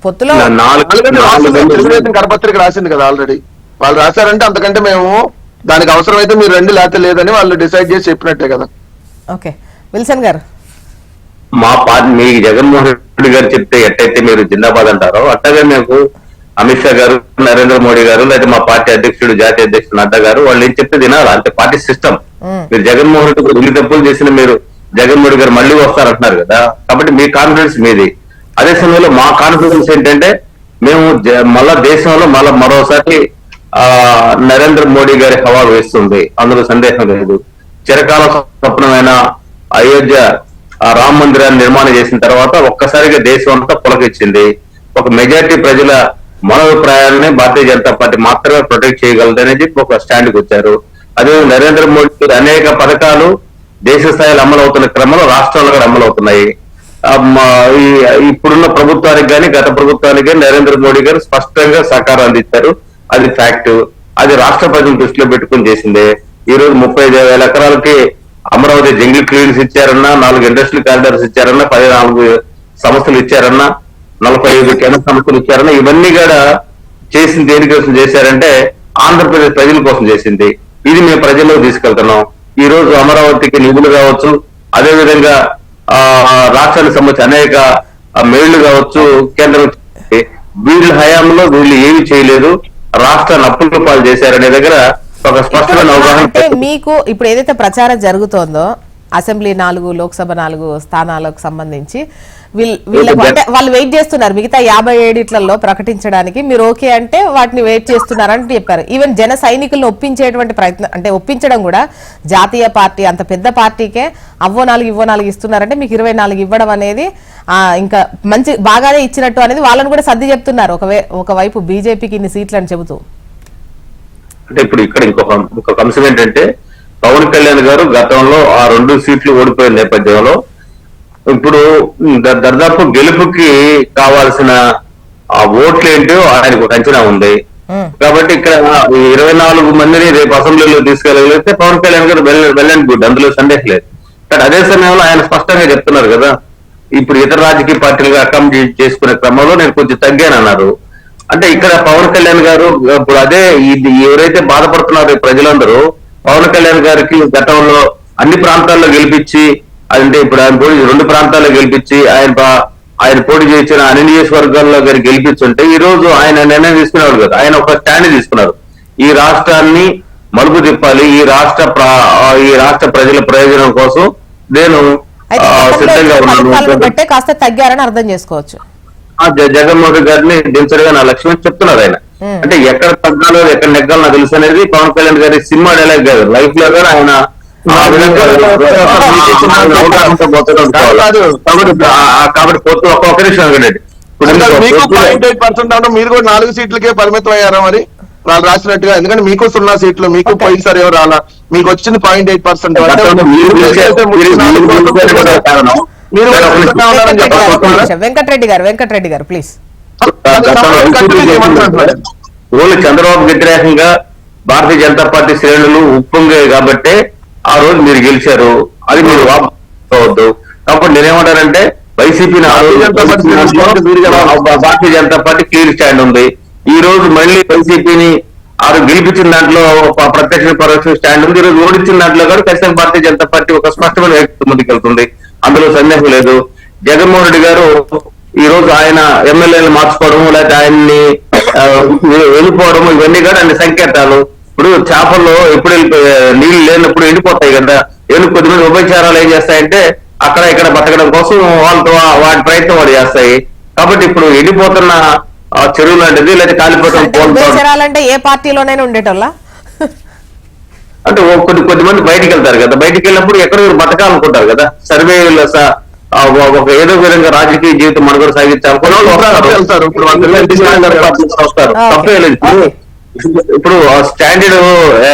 పొత్తులో తెలుగుదేశం కరపత్రిక రాసింది కదా ఆల్రెడీ. వాళ్ళు రాశారంటే అంతకంటే మేము దానికి అవసరమైతే మీరు 2 లేకపోతే లేదని వాళ్ళు డిసైడ్ చేసి చెప్పినట్టే కదా. ఓకే విల్సన్ గారు, మా పార్టీ మీకు జగన్మోహన్ రెడ్డి గారు చెప్తే ఎట్టయితే మీరు జిందాబాద్ అంటారో అట్టగా మీకు అమిత్ షా గారు, నరేంద్ర మోడీ గారు, లేదా మా పార్టీ అధ్యక్షుడు జాతీయ అధ్యక్షుడు నడ్డా గారు వాళ్ళు ఏం చెప్తే తినాలి. అంటే పార్టీ సిస్టమ్. మీరు జగన్మోహన్ రెడ్డి గారు 2 తప్పులు చేసిన మీరు జగన్మోహన్ రెడ్డి గారు మళ్ళీ వస్తారంటున్నారు కదా, కాబట్టి మీ కాన్ఫిడెన్స్ మీది. అదే సమయంలో మా కాన్ఫిడెన్స్ ఏంటంటే మేము మళ్ళా దేశంలో మరోసారి నరేంద్ర మోడీ గారి హవా వేస్తుంది, అందులో సందేహం లేదు. చిరకాల స్వప్నమైన అయోధ్య రామ మందిరాన్ని నిర్మాణం చేసిన తర్వాత ఒక్కసారిగా దేశం అంతా పులకిచ్చింది. ఒక మెజారిటీ ప్రజల మనోభిప్రాయాలని భారతీయ జనతా పార్టీ మాత్రమే ప్రొటెక్ట్ చేయగలదని చెప్పి ఒక స్టాండ్కి వచ్చారు. అదే నరేంద్ర మోడీ అనేక పథకాలు దేశ స్థాయిలో అమలు అవుతున్న క్రమంలో రాష్ట్రాల్లో కూడా అమలు అవుతున్నాయి. ఇప్పుడున్న ప్రభుత్వానికి కానీ గత ప్రభుత్వానికి కానీ నరేంద్ర మోడీ గారు స్పష్టంగా సహకారం అందించారు. అది ఫ్యాక్ట్. అది రాష్ట్ర ప్రజలను దృష్టిలో పెట్టుకుని చేసిందే. ఈ రోజు 35,000 ఎకరాలకి అమరావతి జంగిల్ క్లియరెన్స్ ఇచ్చారన్నా, 4 ఇండస్ట్రియల్ కారిడార్స్ ఇచ్చారన్నా, 14 సంస్థలు ఇచ్చారన్నా, 45 కేంద్ర సంస్థలు ఇచ్చారన్నా, ఇవన్నీ కూడా చేసింది దేనికోసం చేశారంటే ఆంధ్రప్రదేశ్ ప్రజల కోసం చేసింది. ఇది మేము ప్రజల్లో తీసుకెళ్తున్నాం. ఈ రోజు అమరావతికి నిధులు కావచ్చు, అదేవిధంగా రాష్ట్రానికి సంబంధించి అనేక మేళ్లు కావచ్చు కేంద్రం వీళ్ళ హయాంలో వీళ్ళు ఏమి చేయలేదు, రాష్ట్రాన్ని అప్పుల పాలు చేశారనే దగ్గర ఒక స్పష్టమైన అవగాహన. అంటే మీకు ఇప్పుడు ఏదైతే ప్రచారం జరుగుతోందో అసెంబ్లీ 4, లోక్సభ 4 స్థానాలకు సంబంధించి వీళ్ళకు అంటే వాళ్ళు వెయిట్ చేస్తున్నారు మిగతా 57 ప్రకటించడానికి. మీరు ఓకే అంటే వాటిని వెయిట్ చేస్తున్నారని చెప్పారు. ఈవెన్ జన సైనికులను ఒప్పించేటువంటి ప్రయత్నం, అంటే ఒప్పించడం కూడా జాతీయ పార్టీ అంత పెద్ద పార్టీకే అవ్వో 4 ఇస్తున్నారంటే మీకు 24 ఇవ్వడం అనేది ఇంకా మంచి బాగానే ఇచ్చినట్టు అనేది వాళ్ళని కూడా సర్ది చెప్తున్నారు. ఒకవైపు బీజేపీకి ఇన్ని సీట్లు అని చెబుతూ. అంటే ఇప్పుడు ఇక్కడ ఇంకొక అంశం ఏంటంటే పవన్ కళ్యాణ్ గారు గతంలో ఆ 2 సీట్లు ఓడిపోయిన నేపథ్యంలో ఇప్పుడు దాదాపు గెలుపుకి కావాల్సిన ఆ ఓట్లు ఏంటో ఆయనకు ఒక అంచనా ఉంది. కాబట్టి ఇక్కడ 24 మందిని రేపు అసెంబ్లీలో తీసుకెళ్ళగలిగితే పవన్ కళ్యాణ్ గారు వెల్ అండ్ గుడ్, అందులో సందేహం లేదు. కానీ అదే సమయంలో ఆయన స్పష్టంగా చెప్తున్నారు కదా, ఇప్పుడు ఇతర రాజకీయ పార్టీలుగా అకామిడేట్ చేసుకునే క్రమంలో నేను కొంచెం తగ్గానన్నారు. అంటే ఇక్కడ పవన్ కళ్యాణ్ గారు ఇప్పుడు అదే ఎవరైతే బాధపడుతున్నారో ప్రజలందరూ పవన్ కళ్యాణ్ గారికి గతంలో అన్ని ప్రాంతాల్లో గెలిపించి, అంటే ఇప్పుడు ఆయన పోటీ 2 ప్రాంతాల్లో గెలిపించి ఆయన పోటీ చేసిన అన్ని నియోజకవర్గాల్లో గారి గెలిపించుంటే ఈ రోజు ఆయన నిర్ణయం తీసుకునేవాడు కదా. ఆయన ఒక స్టాండ్ తీసుకున్నారు, ఈ రాష్ట్రాన్ని మలుపు తిప్పాలి, ఈ రాష్ట్ర ప్రజల ప్రయోజనం కోసం నేను సిద్ధంగా ఉన్నాను. కాస్త తగ్గారని అర్థం చేసుకోవచ్చు. జగన్మోహన్ రెడ్డి గారిని దించడుగా నా లక్ష్యం అని చెప్తున్నారు ఆయన. అంటే ఎక్కడ తగ్గాలో ఎక్కడ నెగ్గాలో నాకు తెలుసు అనేది పవన్ కళ్యాణ్ గారి సినిమా డైలాగ్ కాదు, లైఫ్ లో కూడా ఆయన కాబట్టి ఒక్క నిమిషం మీరు కూడా 4 సీట్లకే పరిమితం అయ్యారా మరి వాళ్ళు రాసినట్టుగా? ఎందుకంటే మీకు 0 సీట్లు, మీకు పోయినసారి ఎవరు రాలా, మీకు వచ్చింది 0.8%. వెంకటరెడ్డి గారు ప్లీజ్. ఓన్లీ చంద్రబాబు వ్యతిరేకంగా భారతీయ జనతా పార్టీ శ్రేణులు ఉప్పొంగాయి కాబట్టి ఆ రోజు మీరు గెలిచారు, అది మీరు వాపోవద్దు. కాబట్టి నేనేమంటానంటే YCP Bharatiya Janata party clear stand ఉంది. ఈ రోజు మళ్ళీ వైసీపీని గెలిపించిన దాంట్లో ప్రత్యక్ష పరోక్ష స్టాండ్ ఉంది. ఈ రోజు ఓడించిన దాంట్లో కూడా ఖచ్చితంగా భారతీయ జనతా పార్టీ ఒక స్పష్టమైన వ్యక్తి ముందుకెళ్తుంది, అందులో సందేహం లేదు. జగన్మోహన్ రెడ్డి గారు ఈ రోజు ఆయన ఎమ్మెల్యేలు మార్చుకోవడము లేకపోతే ఆయన్ని వెళ్ళిపోవడము ఇవన్నీ కూడా అన్ని సంకేతాలు. ఇప్పుడు చేపల్లో ఎప్పుడు నీళ్లు లేనప్పుడు ఎండిపోతాయి కదా, కొద్దిమంది ఉపచారాలు ఏం చేస్తాయంటే అక్కడ ఇక్కడ బతకడం కోసం వాళ్ళతో వాటి ప్రయత్నం వాడు చేస్తాయి. కాబట్టి ఇప్పుడు ఎండిపోతున్న చెరువు లాంటిది లేదా కాలిపోతున్న ఏ పార్టీలోనైనా ఉండేటోళ్ళ అంటే కొద్దిమంది బయటికి వెళ్తారు కదా, బయటికి వెళ్ళినప్పుడు ఎక్కడో బతకాలనుకుంటారు కదా, సర్వేలో ఒక ఏదో విధంగా రాజకీయ జీవితం మనుగడ సాగించాలనుకున్నారు. ఇప్పుడు స్టాండర్డ్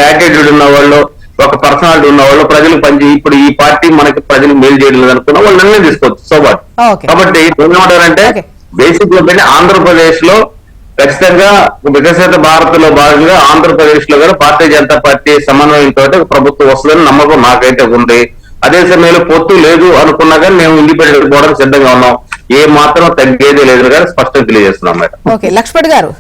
యాటిట్యూడ్ ఉన్న వాళ్ళు, ఒక పర్సనాలిటీ ఉన్న వాళ్ళు, ప్రజలకు పనిచేయి, ఇప్పుడు ఈ పార్టీ మనకి ప్రజలకు మేలు చేయడం లేదు అనుకున్న వాళ్ళు నన్నే తీసుకోవచ్చు సోబాట్. కాబట్టి ఏమంటారంటే బేసిక్ గా ఆంధ్రప్రదేశ్ లో ఖచ్చితంగా వికసిత భారత్ లో భాగంగా ఆంధ్రప్రదేశ్ లో కూడా భారతీయ జనతా పార్టీ సమన్వయంతో ప్రభుత్వం వస్తుందని నమ్మకం నాకైతే ఉంది. అదే సమయంలో పొత్తు లేదు అనుకున్నా కానీ మేము ఇండిపెండెంట్ పోవడానికి సిద్ధంగా ఉన్నాం. ఏ మాత్రం తగ్గేదే లేదు కానీ స్పష్టంగా తెలియజేస్తున్నాం మేడం. ఓకే, లక్ష్మణ్ గారు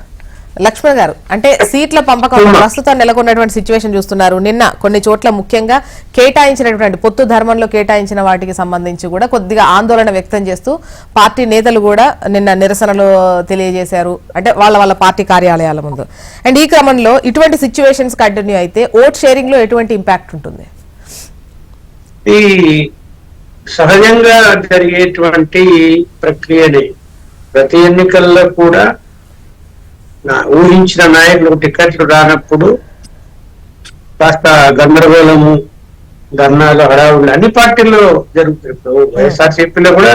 అంటే సీట్ల పంపకం ప్రస్తుతం నెలకొన్నటువంటి సిచ్యువేషన్ చూస్తున్నారు. నిన్న కొన్ని చోట్ల ముఖ్యంగా కేటాయించినటువంటి పొత్తు ధర్మంలో కేటాయించిన వాటికి సంబంధించి కూడా కొద్దిగా ఆందోళన వ్యక్తం చేస్తూ పార్టీ నేతలు కూడా నిన్న నిరసనలు తెలియజేశారు, అంటే వాళ్ళ పార్టీ కార్యాలయాల ముందు. అండ్ ఈ క్రమంలో ఇటువంటి సిచ్యువేషన్స్ కంటిన్యూ అయితే ఓట్ షేరింగ్ లో ఎటువంటి ఇంపాక్ట్ ఉంటుంది? ఈ సహజంగా జరిగేటువంటి ప్రక్రియని ప్రతి ఎన్నికల్లో కూడా ఊహించిన నాయకులకు టికెట్లు రానప్పుడు కాస్త గందరగోళము, ధర్నాలు, హడావులు అన్ని పార్టీల్లో జరుగుతుంది. ఇప్పుడు వైఎస్ఆర్సీపీలో కూడా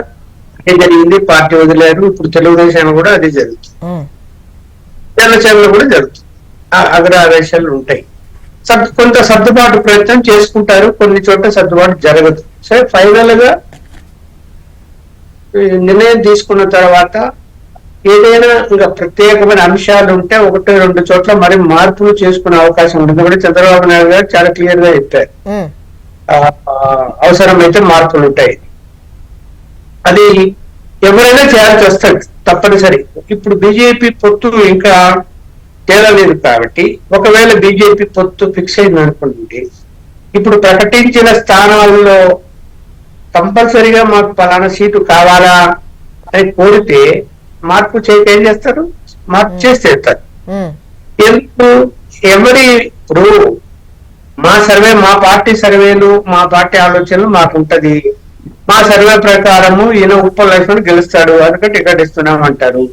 అదే జరిగింది, పార్టీ వదిలేరు. ఇప్పుడు తెలుగుదేశం కూడా అదే జరుగుతుంది, జనసేనలో కూడా జరుగుతుంది. అగ్రవేశాలు ఉంటాయి. కొంత సర్దుబాటు ప్రయత్నం చేసుకుంటారు, కొన్ని చోట్ల సర్దుబాటు జరగదు. సరే, ఫైనల్ గా నిర్ణయం తీసుకున్న తర్వాత ఏదైనా ఇంకా ప్రత్యేకమైన అంశాలు ఉంటే 1-2 చోట్ల మరి మార్పులు చేసుకునే అవకాశం ఉంటుంది. కూడా చంద్రబాబు నాయుడు గారు చాలా క్లియర్ గా చెప్పారు, అవసరమైతే మార్పులు ఉంటాయి. అది ఎవరైనా చేయాల్సి వస్తుంది తప్పనిసరి. ఇప్పుడు బీజేపీ పొత్తు ఇంకా తేలలేదు కాబట్టి ఒకవేళ బీజేపీ పొత్తు ఫిక్స్ అయింది అనుకోండి, ఇప్పుడు ప్రకటించిన స్థానాల్లో కంపల్సరిగా మాకు పలానా సీటు కావాలా అని కోరితే మార్పు చేయక ఏం చేస్తారు? మార్పు చేస్తారు. ఎందుకు? ఇప్పుడు మా పార్టీ సర్వేలు, మా పార్టీ ఆలోచనలు మాకుంటది. మా సర్వే ప్రకారము ఈయన ఉప్పల్ లక్ష్మణ్ గెలుస్తాడు అందుకే టికెట్ ఇస్తున్నాం అంటారు.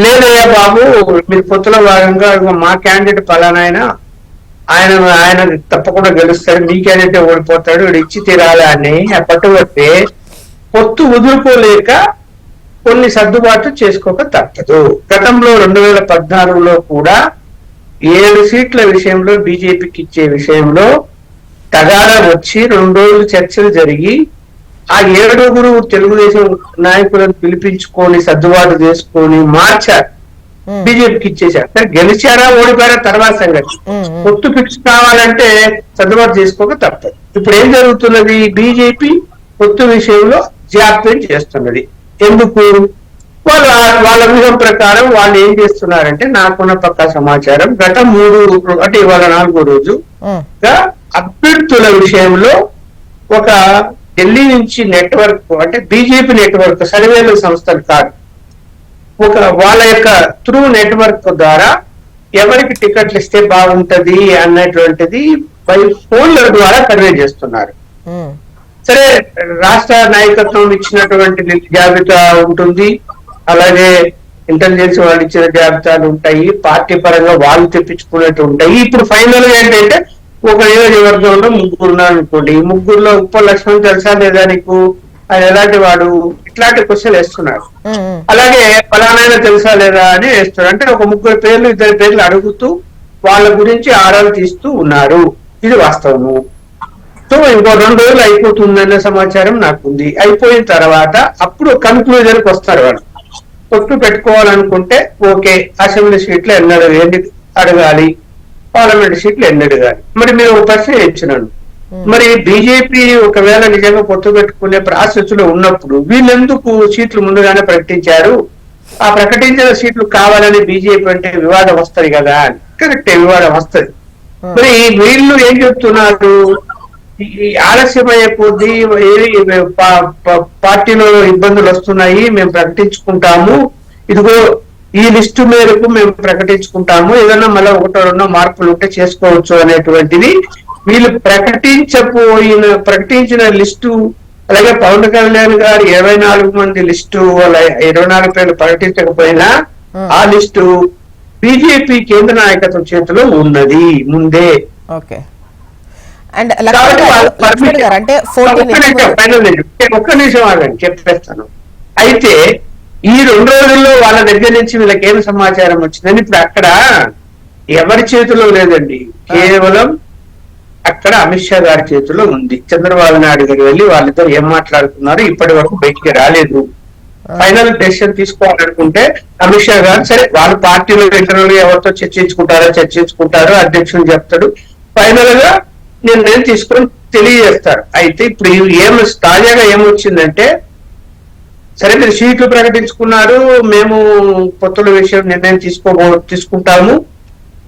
లేదయ్యా బాబు, మీరు పొత్తులో భాగంగా మా క్యాండిడేట్ పలానాయన, ఆయన తప్పకుండా గెలుస్తాడు, మీ క్యాండిడేట్ ఓడిపోతాడు, వీడు ఇచ్చి తీరాలి అని పట్టుబడితే పొత్తు వదులుకోలేక కొన్ని సర్దుబాట్లు చేసుకోక తప్పదు. గతంలో 2014లో కూడా 7 సీట్ల విషయంలో బీజేపీకి ఇచ్చే విషయంలో తగాదా వచ్చి 2 రోజులు చర్చలు జరిగి ఆ 7 తెలుగుదేశం నాయకులను పిలిపించుకొని సర్దుబాటు చేసుకొని మార్చారు, బీజేపీకి ఇచ్చేశారు. గెలిచారా ఓడిపోయారా తర్వాత సంగతి. పొత్తు ఫిక్స్ కావాలంటే సర్దుబాటు చేసుకోక తప్పదు. ఇప్పుడు ఏం జరుగుతున్నది? బీజేపీ పొత్తు విషయంలో జాప్యం చేస్తున్నది. ఎందుకు? వాళ్ళ వ్యూహం ప్రకారం వాళ్ళు ఏం చేస్తున్నారంటే, నాకున్న పక్కా సమాచారం గత 3 అంటే ఇవాళ 4వ రోజు అభ్యర్థుల విషయంలో ఒక ఢిల్లీ నుంచి నెట్వర్క్, అంటే బీజేపీ నెట్వర్క్, సర్వేలు సంస్థలు కాదు, ఒక వాళ్ళ యొక్క త్రూ నెట్వర్క్ ద్వారా ఎవరికి టికెట్లు ఇస్తే బాగుంటది అన్నటువంటిది ఫోన్ల ద్వారా సర్వే చేస్తున్నారు. సరే, రాష్ట్ర నాయకత్వం ఇచ్చినటువంటి జాబితా ఉంటుంది, అలాగే ఇంటెలిజెన్స్ వాళ్ళు ఇచ్చిన జాబితాలు ఉంటాయి, పార్టీ పరంగా వాళ్ళు తెప్పించుకున్నట్టు ఉంటాయి. ఇప్పుడు ఫైనల్ గా ఏంటంటే ఒక నియోజకవర్గంలో 3 ఉన్నారు అనుకోండి, ఈ 3లో ఉప్పల్ లక్ష్మణ్ తెలుసా లేదా నీకు, ఆయన ఎలాంటి వాడు, ఇట్లాంటి క్వశ్చన్ వేస్తున్నారు. అలాగే ఫలానాయన తెలుసా లేదా అని వేస్తున్నారు. అంటే ఒక 3 పేర్లు 2 పేర్లు అడుగుతూ వాళ్ళ గురించి ఆరాలు తీస్తూ ఉన్నారు. ఇది వాస్తవము. సో ఇంకో 2 రోజులు అయిపోతుందన్న సమాచారం నాకుంది. అయిపోయిన తర్వాత అప్పుడు కన్క్లూజన్కి వస్తారు. వాళ్ళు పొత్తు పెట్టుకోవాలనుకుంటే ఓకే, అసెంబ్లీ సీట్లు ఎన్ని అడగాలి, పార్లమెంట్ సీట్లు ఎన్ని అడగాలి. మరి మీరు ఒక ప్రశ్న ఇచ్చినాను, మరి బీజేపీ ఒకవేళ నిజంగా పొత్తు పెట్టుకునే ప్రాసెస్లో ఉన్నప్పుడు వీళ్ళెందుకు సీట్లు ముందుగానే ప్రకటించారు? ఆ ప్రకటించిన సీట్లు కావాలని బీజేపీ అంటే వివాదం వస్తుంది కదా. కరెక్టే, వివాదం వస్తుంది. మరి వీళ్ళు ఏం చెప్తున్నారు? ఆలస్యమయ్యే కొద్దీ పార్టీలో ఇబ్బందులు వస్తున్నాయి, మేము ప్రకటించుకుంటాము, ఇదిగో ఈ లిస్టు మేరకు మేము ప్రకటించుకుంటాము, ఏదన్నా మళ్ళీ 1-2 మార్పులు ఉంటే చేసుకోవచ్చు అనేటువంటిది వీళ్ళు ప్రకటించిన లిస్టు. అలాగే పవన్ కళ్యాణ్ గారు 24 మంది లిస్టు, 24 పేర్లు ప్రకటించకపోయినా ఆ లిస్టు బీజేపీ కేంద్ర నాయకత్వం చేతిలో ఉన్నది ముందే. ఓకే, అండ్ లక్ష్మణ్ గారు అంటే 14 ఒక్క నిమిషం ఆగండి చెప్పేస్తాను. అయితే ఈ 2 రోజుల్లో వాళ్ళ దగ్గర నుంచి వీళ్ళకి ఏమి సమాచారం వచ్చిందని ఇప్పుడు అక్కడ ఎవరి చేతిలో లేదండి, కేవలం అక్కడ అమిత్ షా గారి చేతిలో ఉంది. చంద్రబాబు నాయుడు గారు వెళ్ళి వాళ్ళిద్దరు ఏం మాట్లాడుతున్నారు ఇప్పటి వరకు బయటికి రాలేదు. ఫైనల్ డెసిషన్ తీసుకోవాలనుకుంటే అమిత్ షా గారు సరే వాళ్ళ పార్టీలో ఇంటర్వ్యూ ఎవరితో చర్చించుకుంటారో అధ్యక్షుడు చెప్తాడు, ఫైనల్ గా నిర్ణయం తీసుకొని తెలియజేస్తారు. అయితే ఇప్పుడు తాజాగా ఏమొచ్చిందంటే సరే మీరు సీట్లు ప్రకటించుకున్నారు, మేము పొత్తుల విషయం నిర్ణయం తీసుకుంటాము,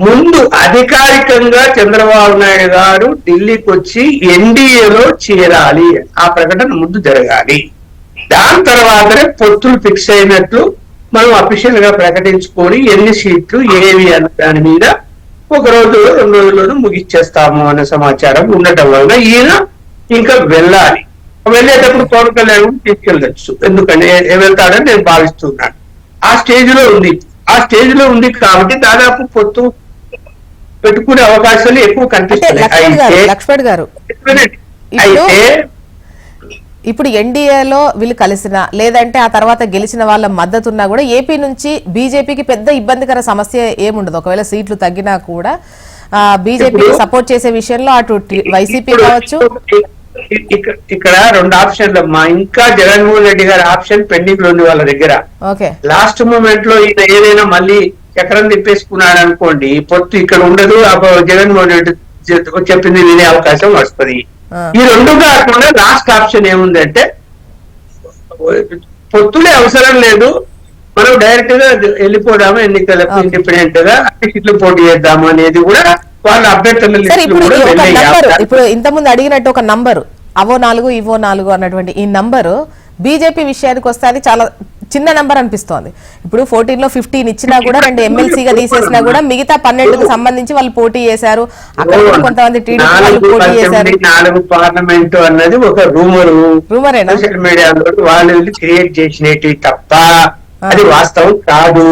ముందు అధికారికంగా చంద్రబాబు నాయుడు గారు ఢిల్లీకి వచ్చి ఎన్డీఏలో చేరాలి, ఆ ప్రకటన ముందు జరగాలి. దాని తర్వాతనే పొత్తులు ఫిక్స్ అయినట్లు మనం అఫీషియల్ గా ప్రకటించుకొని ఎన్ని సీట్లు ఏవి అన్న దాని మీద 1 రోజు 2 రోజుల్లోనూ ముగిచ్చేస్తాము అనే సమాచారం ఉండటం వల్ల ఈయన ఇంకా వెళ్ళాలి. వెళ్ళేటప్పుడు పవన్ కళ్యాణ్ తీసుకెళ్ళచ్చు, ఎందుకంటే వెళ్తాడని నేను భావిస్తున్నాను. ఆ స్టేజ్ లో ఉంది కాబట్టి దాదాపు పొత్తు పెట్టుకునే అవకాశాలు ఎక్కువ కనిపిస్తున్నాయి. లక్ష్మణ్ గారు అయితే ఇప్పుడు ఎన్డీఏలో వీళ్ళు కలిసిన లేదంటే ఆ తర్వాత గెలిచిన వాళ్ళ మద్దతు ఉన్నా కూడా ఏపీ నుంచి బీజేపీకి పెద్ద ఇబ్బందికర సమస్య ఏముండదు. ఒకవేళ సీట్లు తగ్గినా కూడా బీజేపీకి సపోర్ట్ చేసే విషయంలో అటు వైసీపీ కావచ్చు. ఇక్కడ 2 ఆప్షన్లు అమ్మా, ఇంకా జగన్మోహన్ రెడ్డి గారి ఆప్షన్ పెండింగ్ లో ఉంది వాళ్ళ దగ్గర. లాస్ట్ మూమెంట్ లో ఈయన ఏదైనా మళ్ళీ చక్రం తిప్పేసుకున్నాడు అనుకోండి, పొత్తు ఇక్కడ ఉండదు, జగన్మోహన్ రెడ్డి చెప్పింది వినే అవకాశం వస్తుంది. ఈ 2 కాకుండా లాస్ట్ ఆప్షన్ ఏముందంటే పొత్తులే అవసరం లేదు, మనం డైరెక్ట్ గా వెళ్ళిపోదాము ఎన్నికలకు, ఇండిపెండెంట్ గా సీట్లు పోటీ చేద్దాము అనేది కూడా వాళ్ళ అభ్యర్థులు. ఇప్పుడు ఇంతకుముందు అడిగినట్టు ఒక నంబరు అవో 4 ఇవో 4 అన్నటువంటి ఈ నంబరు బీజేపీ విషయానికి వస్తే అది చాలా చిన్న నంబర్ అనిపిస్తోంది. ఇప్పుడు 14 లో 15 ఇచ్చినా కూడా 2 ఎమ్మెల్సీగా తీసేసినా కూడా మిగతా 12కు సంబంధించి వాళ్ళు పోటీ చేశారు. అక్కడ కొంతమంది టీడీపీ పోటీ చేశారు. 4 పార్లమెంటు అన్నది ఒక రూమరేనా సోషల్ మీడియాలో వాళ్ళు క్రియేట్ చేసినవి తప్ప అది వాస్తవం కాదు.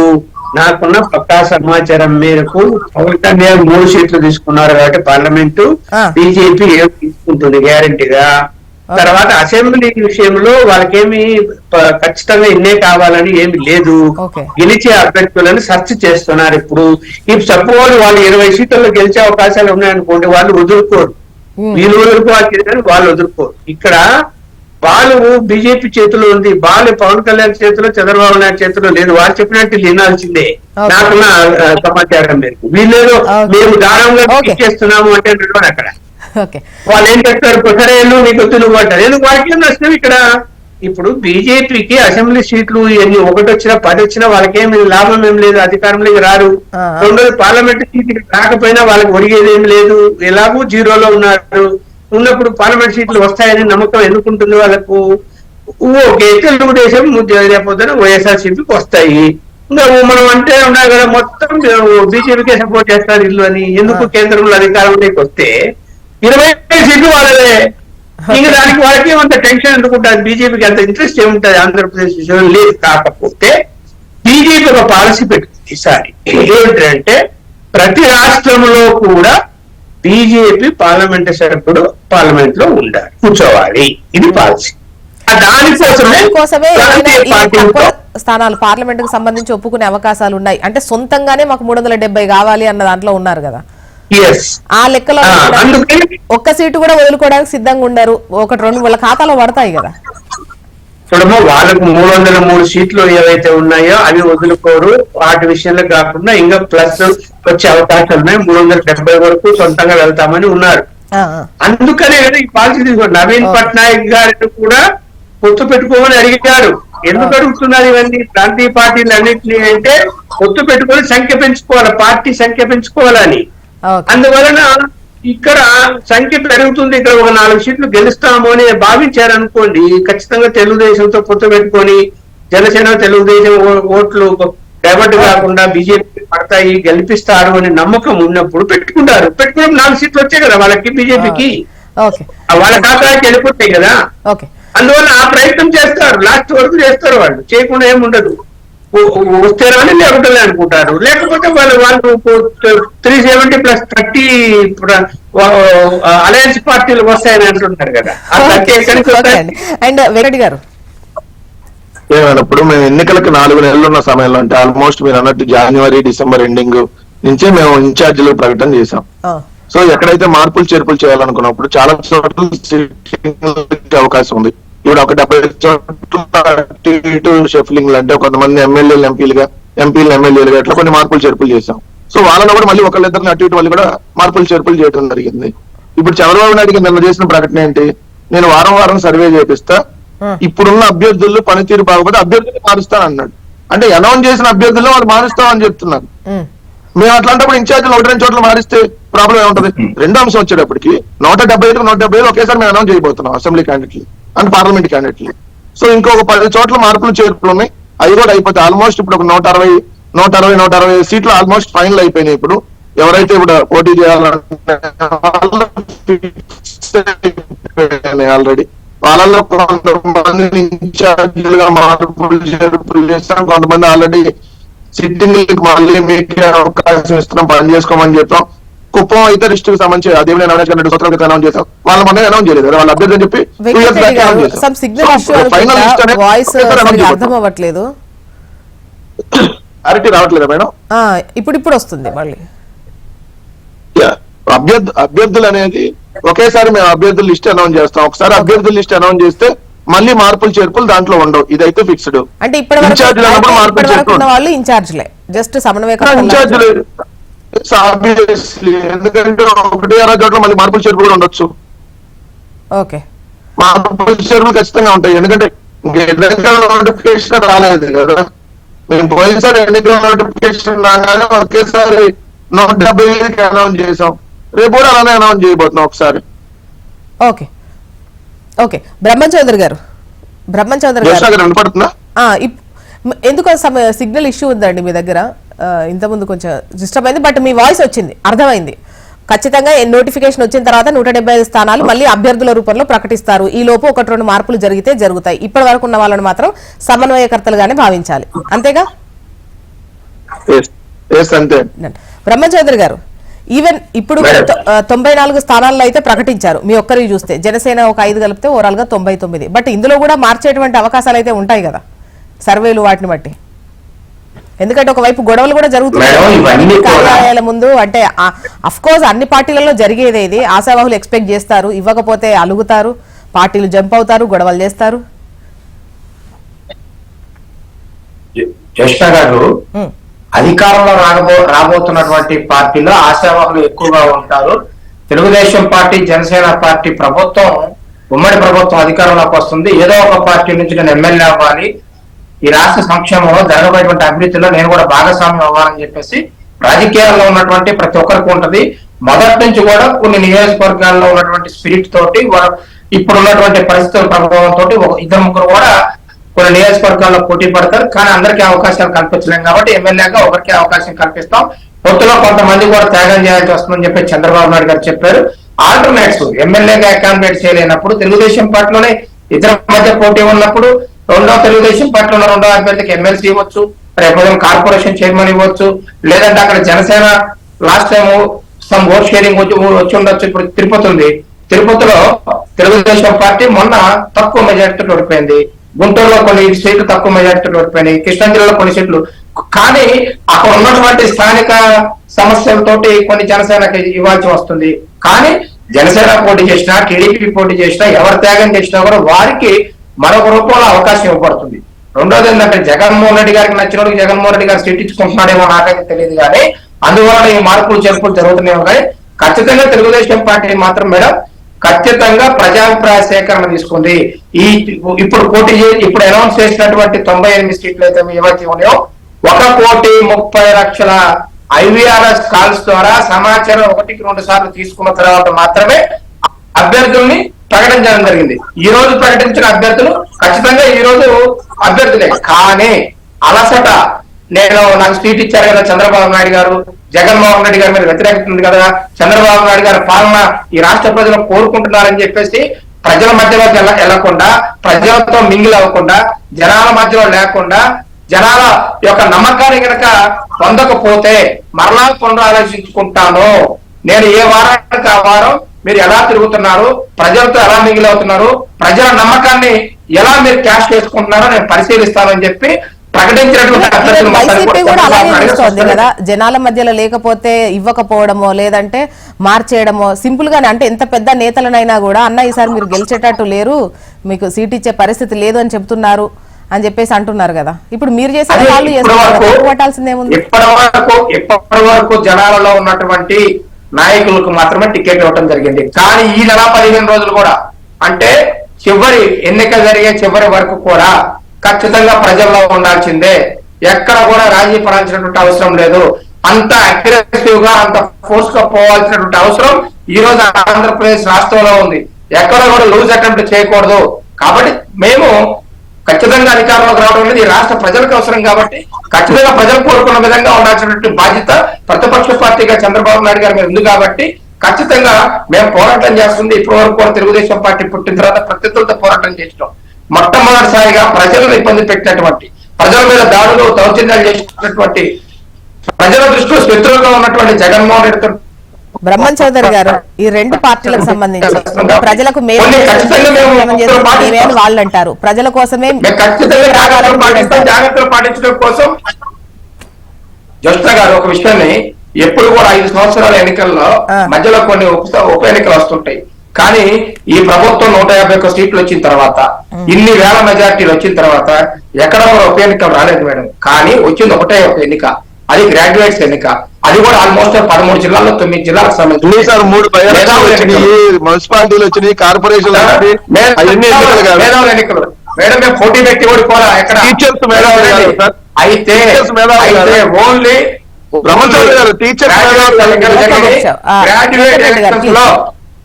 నాకున్న పక్కా సమాచారం మేరకు పవన్ కళ్యాణ్ 3 సీట్లు తీసుకున్నారు కాబట్టి పార్లమెంటు బీజేపీ ఏం తీసుకుంటుంది గ్యారంటీగా. తర్వాత అసెంబ్లీ విషయంలో వాళ్ళకేమి ఖచ్చితంగా ఇన్నే కావాలని ఏమి లేదు, గెలిచే అభ్యర్థులను సెర్చ్ చేస్తున్నారు. ఇప్పుడు సపోజ్ వాళ్ళు 20 సీట్లలో గెలిచే అవకాశాలు ఉన్నాయనుకోండి, వాళ్ళు వదులుకోరు, వీళ్ళు వదులుకోవాలి, వాళ్ళు వదులుకోరు. ఇక్కడ వాళ్ళు బీజేపీ చేతిలో ఉంది, వాళ్ళు పవన్ కళ్యాణ్ చేతిలో చంద్రబాబు నాయుడు చేతిలో లేదు. వాళ్ళు చెప్పినట్టు వినాల్సిందే నాకున్న సమాచారం మేరకు. వీళ్ళేదో మేము దారుణంగా చేస్తున్నాము అంటే అక్కడ వాళ్ళు ఏం చెప్తారు, సరేను నీకు వద్దు నువ్వు అంటారు. ఎందుకు వాళ్ళకి నష్టం ఇక్కడ? ఇప్పుడు బీజేపీకి అసెంబ్లీ సీట్లు ఎన్ని 1 వచ్చినా 10 వచ్చినా వాళ్ళకేమి లాభం ఏం లేదు, అధికారంలోకి రారు. 2 పార్లమెంట్ సీట్లు రాకపోయినా వాళ్ళకి ఒరిగేది ఏం లేదు, ఎలాగూ 0లో ఉన్నారు. ఉన్నప్పుడు పార్లమెంట్ సీట్లు వస్తాయని నమ్మకం ఎందుకుంటుంది వాళ్ళకు? ఓకే, తెలుగుదేశం రేపొద్దున వైఎస్ఆర్సీపీకి వస్తాయి, ఇంకా మనం అంటే ఉన్నాయి కదా మొత్తం బీజేపీకే సపోర్ట్ చేస్తారు ఇల్లు అని. ఎందుకు కేంద్రంలో అధికారంలోకి వస్తే 20 సీట్లు వాళ్ళదే, ఇంకా దానికి వాళ్ళకి అంత టెన్షన్ ఎందుకుంటుంది? బీజేపీకి అంత ఇంట్రెస్ట్ ఏముంటుంది ఆంధ్రప్రదేశ్ విషయంలో? లేదు. కాకపోతే బీజేపీ ఒక పాలసీ పెట్టింది ఈసారి, ఏమిటంటే ప్రతి రాష్ట్రంలో కూడా బీజేపీ పార్లమెంట్ సభ్యుడు పార్లమెంట్ లో ఉండాలి, కూర్చోవాలి. ఇది పాలసీ. దానికోసమే స్థానాలు పార్లమెంట్ కు సంబంధించి ఒప్పుకునే అవకాశాలు ఉన్నాయి. అంటే సొంతంగానే మాకు 370 కావాలి అన్న దాంట్లో ఉన్నారు కదా. ఆ లెక్కలో ఒక్క సీటు కూడా వదులుకోవడానికి సిద్ధంగా ఉండరు. 1-2 వాళ్ళ ఖాతాలో పడతాయి కదా. చూడమో వాళ్ళకు 303 సీట్లు ఏవైతే ఉన్నాయో అవి వదులుకోరు. వాటి విషయంలో కాకుండా ఇంకా ప్లస్ వచ్చే అవకాశాలు ఉన్నాయి. 370 వరకు సొంతంగా వెళ్తామని ఉన్నారు. అందుకనే ఈ పాలసీ తీసుకోండి. నవీన్ పట్నాయక్ గారిని కూడా పొత్తు పెట్టుకోమని అడిగారు. ఎందుకు అడుగుతున్నారు ఇవన్నీ ప్రాంతీయ పార్టీలు అన్నింటినీ అంటే పొత్తు పెట్టుకొని సంఖ్య పెంచుకోవాలి, పార్టీ సంఖ్య పెంచుకోవాలని. అందువలన ఇక్కడ సంఖ్య పెరుగుతుంది, ఇక్కడ ఒక 4 సీట్లు గెలుస్తాము అని భావించారనుకోండి, ఖచ్చితంగా తెలుగుదేశంతో పొత్తు పెట్టుకొని జనసేన తెలుగుదేశం ఓట్లు డైవర్ట్ కాకుండా బీజేపీ పడతాయి, గెలిపిస్తారు అని నమ్మకం ఉన్నప్పుడు పెట్టుకుంటారు. పెట్టుకుని 4 సీట్లు వచ్చాయి కదా వాళ్ళకి, బీజేపీకి వాళ్ళ ఖాతాకి వెళ్ళిపోతాయి కదా. అందువల్ల ఆ ప్రయత్నం చేస్తారు, లాస్ట్ వరకు చేస్తారు, వాళ్ళు చేయకుండా ఏముండదు. వస్తేనని లేకపోతే అనుకుంటారు, లేకపోతే వాళ్ళు 370 + 30 అలయన్స్ పార్టీలు వస్తాయని అంటుంటారు కదా. అండ్ వెంకట్ గారు, ఏమైనప్పుడు మేము ఎన్నికలకు 4 నెలలు ఉన్న సమయంలో, అంటే ఆల్మోస్ట్ మీరు అన్నట్టు జనవరి డిసెంబర్ ఎండింగ్ నుంచే మేము ఇన్ఛార్జీలు ప్రకటన చేశాం. సో ఎక్కడైతే మార్పులు చేర్పులు చేయాలనుకున్నప్పుడు చాలా చోట్ల సిట్టింగ్ అవకాశం ఉంది. ఇప్పుడు ఒక 70 చోట్ల షెఫ్లింగ్ అంటే కొంతమంది ఎమ్మెల్యేలు ఎమ్మెల్యేలుగా ఇట్లా కొన్ని మార్పులు చేర్పులు చేశాం. సో వాళ్ళలో కూడా మళ్ళీ ఒకళ్ళిద్దరిని అటు ఇటు వాళ్ళు కూడా మార్పులు చేర్పులు చేయడం జరిగింది. ఇప్పుడు చంద్రబాబు నాయుడుకి నిన్న చేసిన ప్రకటన ఏంటి, నేను వారం సర్వే చేపిస్తా, ఇప్పుడున్న అభ్యర్థులు పనితీరు బాగుపడి అభ్యర్థులు మారుస్తాను అన్నాడు. అంటే అనౌన్స్ చేసిన అభ్యర్థులు వాళ్ళు మారుస్తామని చెప్తున్నారు. మేము అట్లాంటప్పుడు ఇన్ఛార్జీలు 1-2 చోట్ల మారిస్తే ప్రాబ్లం ఏముంటది? రెండో అంశం వచ్చేటప్పటికి 175 ఒకేసారి మేము అనౌన్స్ చేయబోతున్నాం అసెంబ్లీ క్యాండిడేట్లు అండ్ పార్లమెంట్ క్యాండిడేట్లు. సో ఇంకొక 10 చోట్ల మార్పులు చేర్పులు ఉన్నాయి, అవి కూడా అయిపోతాయి. ఆల్మోస్ట్ ఇప్పుడు ఒక 160 సీట్లు ఆల్మోస్ట్ ఫైనల్ అయిపోయినాయి. ఇప్పుడు ఎవరైతే ఇప్పుడు పోటీ చేయాలంటే ఆల్రెడీ వాళ్ళలో కొంతమంది ఇన్ఛార్జీలుగా మార్పులు చేర్పులు చేస్తాం, కొంతమంది ఆల్రెడీ సిట్టింగ్ మళ్ళీ మీకే అవకాశం ఇస్తున్నాం, పని చేసుకోమని చెప్తాం. కుప్పం అయితే డిస్ట్రిక్ట్ సంబంధించి అదేమైనా అనౌన్స్ చేసిన 2 సంవత్సరాల క్రితం అనౌన్స్ చేస్తాం, వాళ్ళ మన అనౌన్స్ చేయలేదు, వాళ్ళ అభ్యర్థి అని చెప్పి అర్థం అవ్వట్లేదు. క్లారిటీ రావట్లేదా మేడం? ఇప్పుడు వస్తుంది మళ్ళీ. అభ్యర్థులు అనేది ఒకేసారి మేము అభ్యర్థుల లిస్ట్ అనౌన్స్ చేస్తాం. ఒకసారి అభ్యర్థుల లిస్ట్ అనౌన్స్ చేస్తే మళ్ళీ మార్పులు చేర్పులు దాంట్లో ఉండవు, ఇదైతే ఫిక్స్డ్. అంటే వాళ్ళు ఇన్ఛార్జ్లే, జస్ట్ ఇన్ఛార్జ్లే. ఎందుకంటే 1-2 చోట్ల మళ్ళీ మార్పులు చేర్పులు కూడా ఉండొచ్చు. ఓకే, మార్పులు చేర్పులు ఖచ్చితంగా ఉంటాయి. ఎందుకంటే ఎన్నికల నోటిఫికేషన్ రాలేదు కదా, మేము పోయినసారి ఎన్నికల నోటిఫికేషన్ రాగానే ఒకేసారి 175 అనౌన్స్ చేసాం, రేపు కూడా అలానే అనౌన్స్ చేయబోతున్నాం ఒకసారి. ఓకే ఓకే బ్రహ్మచౌదరి గారు వినపడుతుందా? ఎందుకు సిగ్నల్ ఇష్యూ ఉందండి మీ దగ్గర? ఇంతకుముందు కొంచెం డిస్టర్బ్ అయింది, బట్ మీ వాయిస్ వచ్చింది, అర్థమైంది. ఖచ్చితంగా నోటిఫికేషన్ వచ్చిన తర్వాత 175 స్థానాలు మళ్ళీ అభ్యర్థుల రూపంలో ప్రకటిస్తారు. ఈ లోపు 1-2 మార్పులు జరిగితే జరుగుతాయి. ఇప్పటి వరకు ఉన్న వాళ్ళని మాత్రం సమన్వయకర్తలుగానే భావించాలి, అంతేగా? బ్రహ్మచౌదరి గారు, ఈవెన్ ఇప్పుడు 94 స్థానాల్లో అయితే ప్రకటించారు మీ ఒక్కరికి చూస్తే, జనసేన ఒక 5 కలిపితే ఓవరాల్ గా 99. బట్ ఇందులో కూడా మార్చేటువంటి అవకాశాలు అయితే ఉంటాయి కదా సర్వేలు వాటిని బట్టి. ఎందుకంటే ఒకవైపు గొడవలు కూడా జరుగుతున్నాయి కార్యాలయాల ముందు. అంటే అఫ్ కోర్స్ అన్ని పార్టీలలో జరిగేది ఇది, ఆశావాహులు ఎక్స్పెక్ట్ చేస్తారు, ఇవ్వకపోతే అలుగుతారు, పార్టీలు జంప్ అవుతారు, గొడవలు చేస్తారు. జోష్ణ గారు, అధికారంలో రాబోతున్నటువంటి పార్టీలో ఆశావాహులు ఎక్కువగా ఉంటారు. తెలుగుదేశం పార్టీ, జనసేన పార్టీ ప్రభుత్వం, ఉమ్మడి ప్రభుత్వం అధికారంలోకి వస్తుంది, ఏదో ఒక పార్టీ నుంచి నేను ఎమ్మెల్యే అవ్వాలి, ఈ రాష్ట్ర సంక్షేమంలో జరగబోయేటువంటి అభివృద్ధిలో నేను కూడా భాగస్వామ్యం అవ్వాలని చెప్పేసి రాజకీయాల్లో ఉన్నటువంటి ప్రతి ఒక్కరికి ఉంటది. మొదటి నుంచి కూడా కొన్ని నియోజకవర్గాల్లో ఉన్నటువంటి స్పిరిట్ తోటి, ఇప్పుడు ఉన్నటువంటి పరిస్థితుల ప్రభావం తోటి 2-3 కూడా కొన్ని నియోజకవర్గాల్లో పోటీ పడతారు. కానీ అందరికీ అవకాశాలు కల్పించలేం కాబట్టి ఎమ్మెల్యేగా ఒకరికి అవకాశం కల్పిస్తాం. పొత్తులో కొంతమంది కూడా త్యాగం చేయాల్సి వస్తుందని చెప్పి చంద్రబాబు నాయుడు గారు చెప్పారు. ఆల్టర్నేట్స్ ఎమ్మెల్యేగా అకామిడేట్ చేయలేనప్పుడు తెలుగుదేశం పార్టీలోనే ఇద్దరి మధ్య పోటీ ఉన్నప్పుడు తెలుగుదేశం పార్టీలో రెండో అభ్యర్థికి ఎమ్మెల్సీ ఇవ్వచ్చు, రేపు కార్పొరేషన్ చైర్మన్ ఇవ్వచ్చు, లేదంటే అక్కడ Janasena last time some vote sharing వచ్చి ఉండొచ్చు. ఇప్పుడు తిరుపతిలో తెలుగుదేశం పార్టీ మొన్న తక్కువ మెజార్టీతో ఓడిపోయింది, గుంటూరులో కొన్ని సీట్లు తక్కువ మెజార్టీతో ఓడిపోయినాయి, కృష్ణా జిల్లాలో కొన్ని సీట్లు. కానీ అక్కడ ఉన్నటువంటి స్థానిక సమస్యలతోటి కొన్ని జనసేనకి ఇవ్వాల్సి వస్తుంది. కానీ జనసేన పోటీ చేసినా, టీడీపీ పోటీ చేసినా, ఎవరు త్యాగం చేసినా కూడా వారికి మరొక రూపంలో అవకాశం ఇవ్వబడుతుంది. రెండోది ఏంటంటే జగన్మోహన్ రెడ్డి గారికి నచ్చినోడికి జగన్మోహన్ రెడ్డి గారు సీట్ ఇచ్చుకుంటున్నాడేమో నాకైతే తెలియదు, కానీ అందువల్ల ఈ మార్పులు చేర్పులు జరుగుతున్నాయేమో. కానీ ఖచ్చితంగా తెలుగుదేశం పార్టీ మాత్రం మేడం ఖచ్చితంగా ప్రజాభిప్రాయ సేకరణ తీసుకుంది. ఇప్పుడు అనౌన్స్ చేసినటువంటి 98 సీట్లు అయితే ఏవైతే ఉన్నాయో 1,30,00,000 IVRS కాల్స్ ద్వారా సమాచారం 1-2 సార్లు తీసుకున్న తర్వాత మాత్రమే అభ్యర్థుల్ని ప్రకటించడం జరిగింది. ఈ రోజు ప్రకటించిన అభ్యర్థులు ఖచ్చితంగా ఈ రోజు అభ్యర్థులే. కానీ అలసట, నాకు సీట్ ఇచ్చారు కదా చంద్రబాబు నాయుడు గారు, జగన్మోహన్ రెడ్డి గారి మీద వ్యతిరేకత ఉంది కదా, చంద్రబాబు నాయుడు గారి పాలన ఈ రాష్ట్ర ప్రజలు కోరుకుంటున్నారని చెప్పేసి ప్రజల మధ్యలోకి వెళ్లకుండా, ప్రజలతో మింగిల్ అవ్వకుండా, జనాల మధ్యలో లేకుండా, జనాల యొక్క నమ్మకాన్ని కనుక పొందకపోతే మరలా పునరాలోచించుకుంటాను. నేను ఏ వారానికి ఆ వారం మీరు ఎలా తిరుగుతున్నారు, ప్రజలతో ఎలా మిగిలవుతున్నారు, ప్రజల నమ్మకాన్ని ఎలా మీరు క్యాష్ చేసుకుంటున్నారో నేను పరిశీలిస్తానని చెప్పి వైసీపీ కూడా అలాగే చూస్తోంది కదా, జనాల మధ్యలో లేకపోతే ఇవ్వకపోవడమో లేదంటే మార్చేయడమో సింపుల్ గానే. అంటే ఎంత పెద్ద నేతలనైనా కూడా అన్న ఈసారి మీరు గెలిచేటట్టు లేరు, మీకు సీట్ ఇచ్చే పరిస్థితి లేదు అని చెప్తున్నారు అని చెప్పేసి అంటున్నారు కదా. ఇప్పుడు మీరు చేసే వాళ్ళు పట్టాల్సిందేముంది? ఇప్పటి వరకు జనాలలో ఉన్నటువంటి నాయకులకు మాత్రమే టికెట్ ఇవ్వడం జరిగింది. కానీ ఈ నెల 15 రోజులు కూడా, అంటే చివరి ఎన్నిక జరిగే చివరి వరకు కూడా ఖచ్చితంగా ప్రజల్లో ఉండాల్సిందే. ఎక్కడ కూడా రాజీ పడాల్సినటువంటి అవసరం లేదు. అంత అగ్రెసివ్ గా అంత ఫోర్స్ గా పోవాల్సినటువంటి అవసరం ఈ రోజు ఆంధ్రప్రదేశ్ రాష్ట్రంలో ఉంది. ఎక్కడ కూడా లూజ్ అటెంప్ట్ చేయకూడదు. కాబట్టి మేము ఖచ్చితంగా అధికారంలోకి రావడం అనేది ఈ రాష్ట్ర ప్రజలకు అవసరం. కాబట్టి ఖచ్చితంగా ప్రజలు కోరుకున్న విధంగా ఉండాల్సినటువంటి బాధ్యత ప్రతిపక్ష పార్టీగా చంద్రబాబు నాయుడు గారి మీద ఉంది. కాబట్టి ఖచ్చితంగా మేము పోరాటం చేస్తుంది. ఇప్పటి వరకు కూడా తెలుగుదేశం పార్టీ పుట్టిన తర్వాత ప్రత్యర్థులతో పోరాటం చేసినాం. మొట్టమొదటిసారిగా ప్రజలను ఇబ్బంది పెట్టినటువంటి, ప్రజల మీద దాడులు దౌర్జన్యాలు చేసినటువంటి, ప్రజల దృష్టిలో శత్రువుగా ఉన్నటువంటి జగన్మోహన్ రెడ్డితో బ్రహ్మం చౌదరి గారు, ఈ రెండు పార్టీలకు సంబంధించి ప్రజలకు వాళ్ళు అంటారు, ప్రజల కోసమే జాగ్రత్తలు పాటించడం కోసం. జ్యోష్ణ గారు ఒక విషయాన్ని ఎప్పుడు కూడా 5 సంవత్సరాల ఎన్నికల్లో మధ్యలో కొన్ని ఉప ఎన్నికలు వస్తుంటాయి. కానీ ఈ ప్రభుత్వం 151 సీట్లు వచ్చిన తర్వాత, ఇన్ని వేల మెజార్టీలు వచ్చిన తర్వాత ఎక్కడ కూడా ఉప ఎన్నికలు రాలేదు మేడం. కానీ వచ్చింది ఒకటే ఒక ఎన్నిక, అది గ్రాడ్యుయేట్స్ ఎన్నిక. అది కూడా ఆల్మోస్ట్ 13 జిల్లాల్లో 9 జిల్లాలకు సంబంధించి 3 మున్సిపాలిటీలు వచ్చినాయి, కార్పొరేషన్ మేధావుల ఎన్నికలు. మేడం మేము పోటీ పెట్టి ఓడిపోరా ఎక్కడ? అయితే ఓన్లీ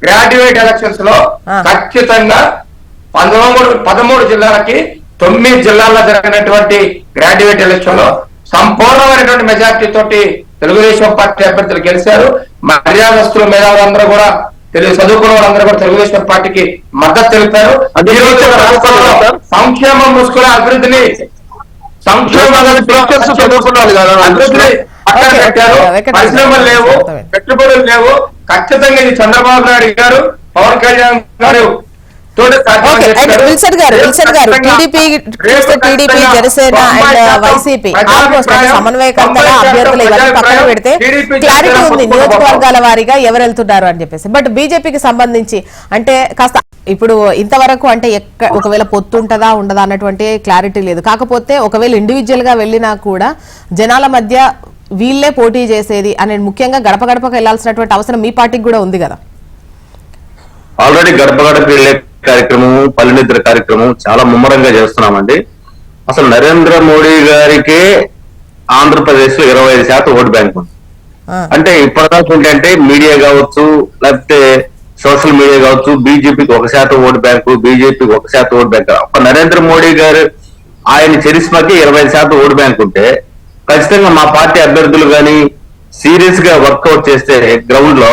గ్రాడ్యుయేట్ ఎలక్షన్స్ లో ఖచ్చితంగా 13 జిల్లాలకి 9 జిల్లాల్లో జరిగినటువంటి గ్రాడ్యుయేట్ ఎలక్షన్ లో సంపూర్ణమైనటువంటి మెజార్టీ తోటి తెలుగుదేశం పార్టీ అభ్యర్థులు గెలిచారు. మర్యాదస్తులు మేధావులందరూ కూడా చదువుకున్న వాళ్ళందరూ కూడా తెలుగుదేశం పార్టీకి మద్దతు తెలిపారు. ఈ రోజు రాష్ట్రంలో సంక్షేమం ముసుకునే అభివృద్ధిని అభివృద్ధిని పక్కన పెట్టారు. పరిశ్రమలు లేవు, పెట్టుబడులు లేవు. ఖచ్చితంగా ఇది చంద్రబాబు నాయుడు గారు, Pawan Kalyan garu Wilson garu TDP Janasena and YCP almost సమన్వయకర్తగా అభ్యర్థులు ఇవన్నీ పక్కన పెడితే క్లారిటీ ఉంది నియోజకవర్గాల వారీగా ఎవరు వెళ్తున్నారు అని చెప్పేసి. బట్ బీజేపీకి సంబంధించి అంటే కాస్త ఇప్పుడు ఇంతవరకు అంటే ఒకవేళ పొత్తు ఉంటుందా ఉండదా అన్నటువంటి క్లారిటీ లేదు. కాకపోతే ఒకవేళ ఇండివిజువల్ గా వెళ్ళినా కూడా జనాల మధ్య వీళ్ళే పోటీ చేసేది అనేది ముఖ్యంగా గడప గడపకు వెళ్లాల్సినటువంటి అవసరం మీ పార్టీకి కూడా ఉంది కదా. ఆల్రెడీ గడప గడప వెళ్లే కార్యక్రమం, పల్లెనిద్ర కార్యక్రమం చాలా ముమ్మరంగా చేస్తున్నామండి. అసలు నరేంద్ర మోడీ గారికే ఆంధ్రప్రదేశ్ లో 25% ఓటు బ్యాంక్ ఉంది. అంటే ఇప్పటిదాకా ఏంటంటే మీడియా కావచ్చు, లేకపోతే సోషల్ మీడియా కావచ్చు, బీజేపీకి 1% ఓటు బ్యాంకు, బీజేపీకి 1% ఓటు బ్యాంక్. ఒక నరేంద్ర మోడీ గారు ఆయన చరిస్మాకి 25% ఓటు బ్యాంక్ ఉంటే ఖచ్చితంగా మా పార్టీ అభ్యర్థులు కానీ సీరియస్ గా వర్కౌట్ చేస్తే గ్రౌండ్ లో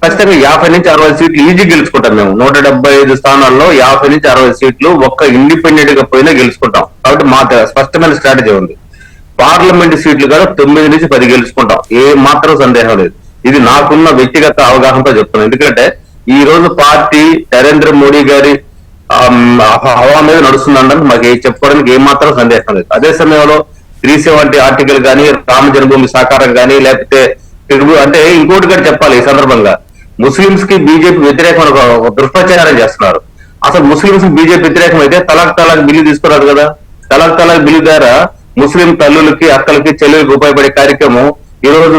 ఖచ్చితంగా 50 నుంచి 60 సీట్లు ఈజీ గెలుచుకుంటాం. మేము 175 స్థానాల్లో 50 నుంచి 60 సీట్లు ఒక్క ఇండిపెండెంట్ గా పోయినా గెలుచుకుంటాం. కాబట్టి మా స్పష్టమైన స్ట్రాటజీ ఉంది. పార్లమెంట్ సీట్లు కూడా 9 నుంచి 10 గెలుచుకుంటాం, ఏ మాత్రం సందేహం లేదు. ఇది నాకున్న వ్యక్తిగత అవగాహనతో చెప్తున్నాను. ఎందుకంటే ఈ రోజు పార్టీ నరేంద్ర మోడీ గారి హవా మీద నడుస్తుందంటే మాకు చెప్పుకోవడానికి ఏమాత్రం సందేహం లేదు. అదే సమయంలో 370 ఆర్టికల్ కానీ, రామ జన్మభూమి సాకారం కానీ, లేకపోతే అంటే ఇంకోటి కూడా చెప్పాలి ఈ సందర్భంగా, ముస్లింస్ కి బీజేపీ వ్యతిరేకమైన ఒక దుష్ప్రచారం చేస్తున్నారు. అసలు ముస్లింస్ బీజేపీ వ్యతిరేకం అయితే తలాక్ బిల్లు తీసుకురాదు కదా. తలాక్ బిల్లు ద్వారా ముస్లిం తల్లులకి, అక్కలకి, చెల్లెలకి ఉపయోగపడే కార్యక్రమం ఈ రోజు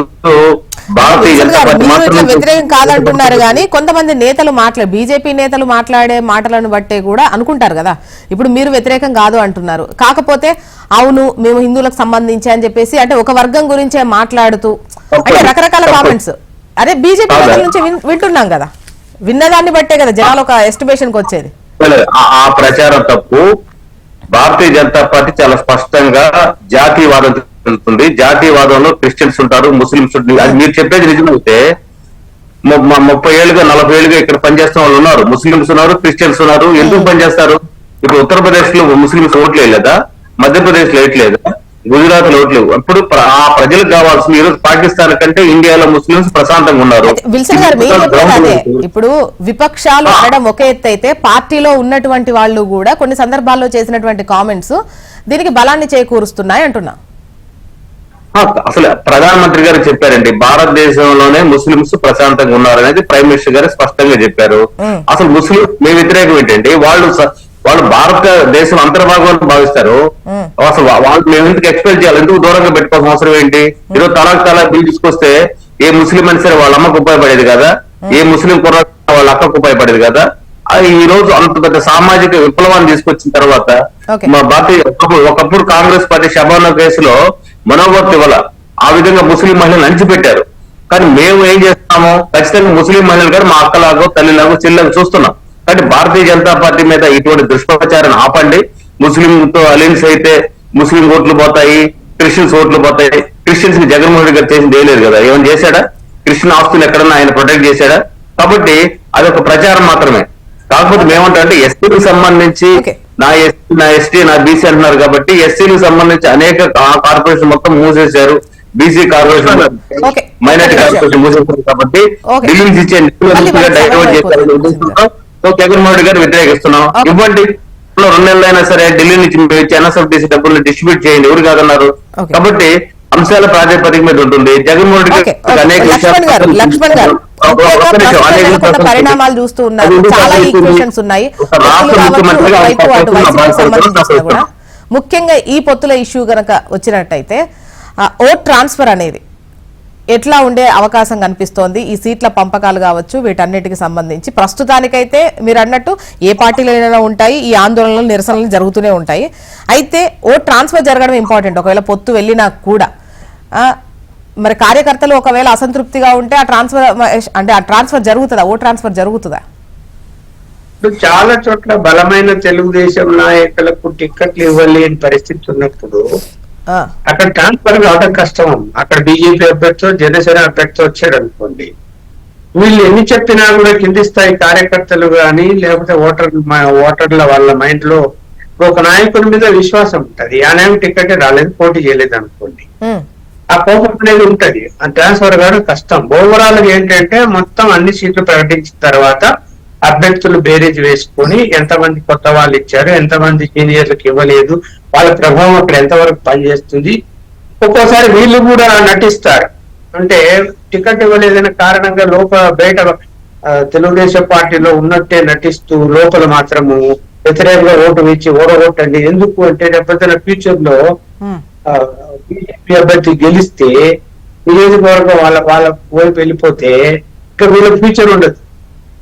భారతీయ జనతా పార్టీ వ్యతిరేకం కాదంటున్నారు. కానీ కొంతమంది నేతలు బీజేపీ నేతలు మాట్లాడే మాటలను బట్టే కూడా అనుకుంటారు కదా. ఇప్పుడు మీరు వ్యతిరేకం కాదు అంటున్నారు, కాకపోతే అవును మేము హిందువులకు సంబంధించి అని చెప్పేసి అంటే ఒక వర్గం గురించే మాట్లాడుతూ అంటే రకరకాల కామెంట్స్ అదే బీజేపీ నేతల నుంచి వింటున్నాం కదా. విన్నదాన్ని బట్టే కదా జనాలు ఒక ఎస్టిమేషన్ కి వచ్చేది. ఆ ప్రచారం తప్పు. భారతీయ జనతా పార్టీ చాలా స్పష్టంగా జాతీయవాదం వెళ్తుంది. జాతీయవాదంలో క్రిస్టియన్స్ ఉంటారు, ముస్లింస్ ఉంటారు. అది మీరు చెప్పేది నిజమైతే 30 ఏళ్ళుగా 40 ఏళ్ళుగా ఇక్కడ పనిచేస్తున్న వాళ్ళు ఉన్నారు, ముస్లింస్ ఉన్నారు, క్రిస్టియన్స్ ఉన్నారు. ఎందుకు పనిచేస్తారు? ఇప్పుడు ఉత్తరప్రదేశ్ లో ముస్లింస్ ఓట్లు వేయలేదా? మధ్యప్రదేశ్ లో వేయట్లేదా? గుజరాత్ లో ఓట్లు ఇప్పుడు ఆ ప్రజలకు కావాల్సింది ఈ రోజు పాకిస్తాన్ కంటే ఇండియాలో ముస్లింస్ ప్రశాంతంగా ఉన్నారు. విల్సన్ గారు మీరు చెప్పేది అదే. ఇప్పుడు విపక్షాలు అనడం ఒక ఎత్తు అయితే పార్టీలో ఉన్నటువంటి వాళ్ళు కూడా కొన్ని సందర్భాల్లో చేసినటువంటి కామెంట్స్ దీనికి బలాన్ని చేకూరుస్తున్నాయి అంటున్నా. అసలు ప్రధానమంత్రి గారు చెప్పారండి, భారతదేశంలోనే ముస్లింస్ ప్రశాంతంగా ఉన్నారు అనేది ప్రైమ్ మినిస్టర్ గారు స్పష్టంగా చెప్పారు. అసలు ముస్లిం మేము వ్యతిరేకం ఏంటంటే వాళ్ళు భారతదేశం అంతర్భాగం భావిస్తారు. అసలు వాళ్ళు మేము ఎందుకు ఎక్స్పెక్ట్ చేయాలి, ఎందుకు దూరంగా పెట్టుకోవాల్సిన అవసరం ఏంటి? ఈరోజు తలాక్ బిల్ తీసుకొస్తే ఏ ముస్లిం అని సరే వాళ్ళ అమ్మకు ఉపయోగపడేది కదా, ఏ ముస్లిం కుర్రాడు వాళ్ళ అక్కకు ఉపయోగపడేది కదా. అది ఈ రోజు అంత పెద్ద సామాజిక విప్లవాన్ని తీసుకొచ్చిన తర్వాత మా భారతీయ ఒకప్పుడు కాంగ్రెస్ పార్టీ షబానా కేసులో మనోవర్తి వల్ల ఆ విధంగా ముస్లిం మహిళలు అణిచిపెట్టారు. కానీ మేము ఏం చేస్తాము, ఖచ్చితంగా ముస్లిం మహిళలు గారు మా అక్కలాగో తల్లిలాగో చెల్లిలాగో చూస్తున్నాం. కానీ భారతీయ జనతా పార్టీ మీద ఇటువంటి దుష్ప్రచారాన్ని ఆపండి. ముస్లింతో అలయన్స్ అయితే ముస్లిం ఓట్లు పోతాయి, క్రిస్టియన్స్ ఓట్లు పోతాయి. క్రిస్టియన్స్ కి జగన్మోహన్ రెడ్డి గారు చేసింది ఏలేదు కదా, ఏమైనా చేశాడా? క్రిస్టియన్ ఆస్తులు ఎక్కడన్నా ఆయన ప్రొటెక్ట్ చేశాడా? కాబట్టి అదొక ప్రచారం మాత్రమే. కాకపోతే మేమంటా అంటే ఎస్టీలకు సంబంధించి నా ఎస్టీ నా బీసీ అంటున్నారు కాబట్టి ఎస్సీలకు సంబంధించి అనేక కార్పొరేషన్ మొత్తం మూసేశారు. బీసీ కార్పొరేషన్ మైనార్టీ కార్పొరేషన్ మూసేశారు కాబట్టి ఢిల్లీ నుంచి ఇచ్చే డైవర్ట్ చేశారు. జగన్మోహన్ రెడ్డి గారు వ్యతిరేకిస్తున్నాం. ఇవ్వండి, 2 నెలలైనా సరే ఢిల్లీ నుంచి ఎన్ఎస్ఎఫ్టీసీ డబ్బులు డిస్ట్రిబ్యూట్ చేయండి, ఎవరు కాదన్నారు. కాబట్టి అంశాల ప్రాతిపదిక మీద ఉంటుంది. జగన్మోహన్ రెడ్డి అనేక పరిణామాలు చూస్తూ ఉన్నారు, చాలా ఈక్వేషన్స్ ఉన్నాయి. ముఖ్యంగా ఈ పొత్తుల ఇష్యూ గనక వచ్చినట్టయితే ఓట్ ట్రాన్స్ఫర్ అనేది ఎట్లా ఉండే అవకాశం కనిపిస్తోంది? ఈ సీట్ల పంపకాలు కావచ్చు, వీటన్నిటికి సంబంధించి ప్రస్తుతానికైతే మీరు అన్నట్టు ఏ పార్టీలైనా ఉంటాయి, ఈ ఆందోళనలు నిరసనలు జరుగుతూనే ఉంటాయి. అయితే ఓట్ ట్రాన్స్ఫర్ జరగడం ఇంపార్టెంట్. ఒకవేళ పొత్తు వెళ్ళినా కూడా మరి కార్యకర్తలు ఒకవేళ అసంతృప్తిగా ఉంటే ఆ ట్రాన్స్ఫర్ జరుగుతుందా? ఓట్ ట్రాన్స్ఫర్ జరుగుతుందా? ఇప్పుడు చాలా చోట్ల బలమైన తెలుగుదేశం నాయకులకు టిక్కెట్లు ఇవ్వలేని పరిస్థితి ఉన్నప్పుడు అక్కడ ట్రాన్స్ఫర్ కావడం కష్టం. అక్కడ బీజేపీ అభ్యర్థితో జనసేన అభ్యర్థి వచ్చాడు అనుకోండి, వీళ్ళు ఎన్ని చెప్పినా కూడా కింది స్థాయి కార్యకర్తలు గాని లేకపోతే ఓటర్ల వాళ్ళ మైండ్ లో ఒక నాయకుడి మీద విశ్వాసం ఉంటది. ఆ నాయకుడు టికెట్ రాలేదు, పోటీ చేయలేదు అనుకోండి, ఆ కోపం అనేది ఉంటది. ఆ ట్రాన్స్ఫర్ కావడం కష్టం. ఓవరాల్ ఏంటంటే మొత్తం అన్ని సీట్లు ప్రకటించిన తర్వాత అభ్యర్థులు బేరేజ్ వేసుకొని ఎంతమంది కొత్త వాళ్ళు ఇచ్చారు, ఎంతమంది సీనియర్లకు ఇవ్వలేదు, వాళ్ళ ప్రభావం అక్కడ ఎంతవరకు పనిచేస్తుంది. ఒక్కోసారి వీళ్ళు కూడా నటిస్తారు. అంటే టికెట్ ఇవ్వలేదనే కారణంగా బయట తెలుగుదేశం పార్టీలో ఉన్నట్టే నటిస్తూ లోపల మాత్రము వ్యతిరేకంగా ఓటు వేసి ఓడగొట్టండి. ఎందుకు అంటే రేపొద్దున ఫ్యూచర్ లో బీజేపీ అభ్యర్థి గెలిస్తే నియోజకవర్గం వాళ్ళ వైపు వెళ్ళిపోతే ఇక్కడ వీళ్ళకి ఫ్యూచర్ ఉండదు,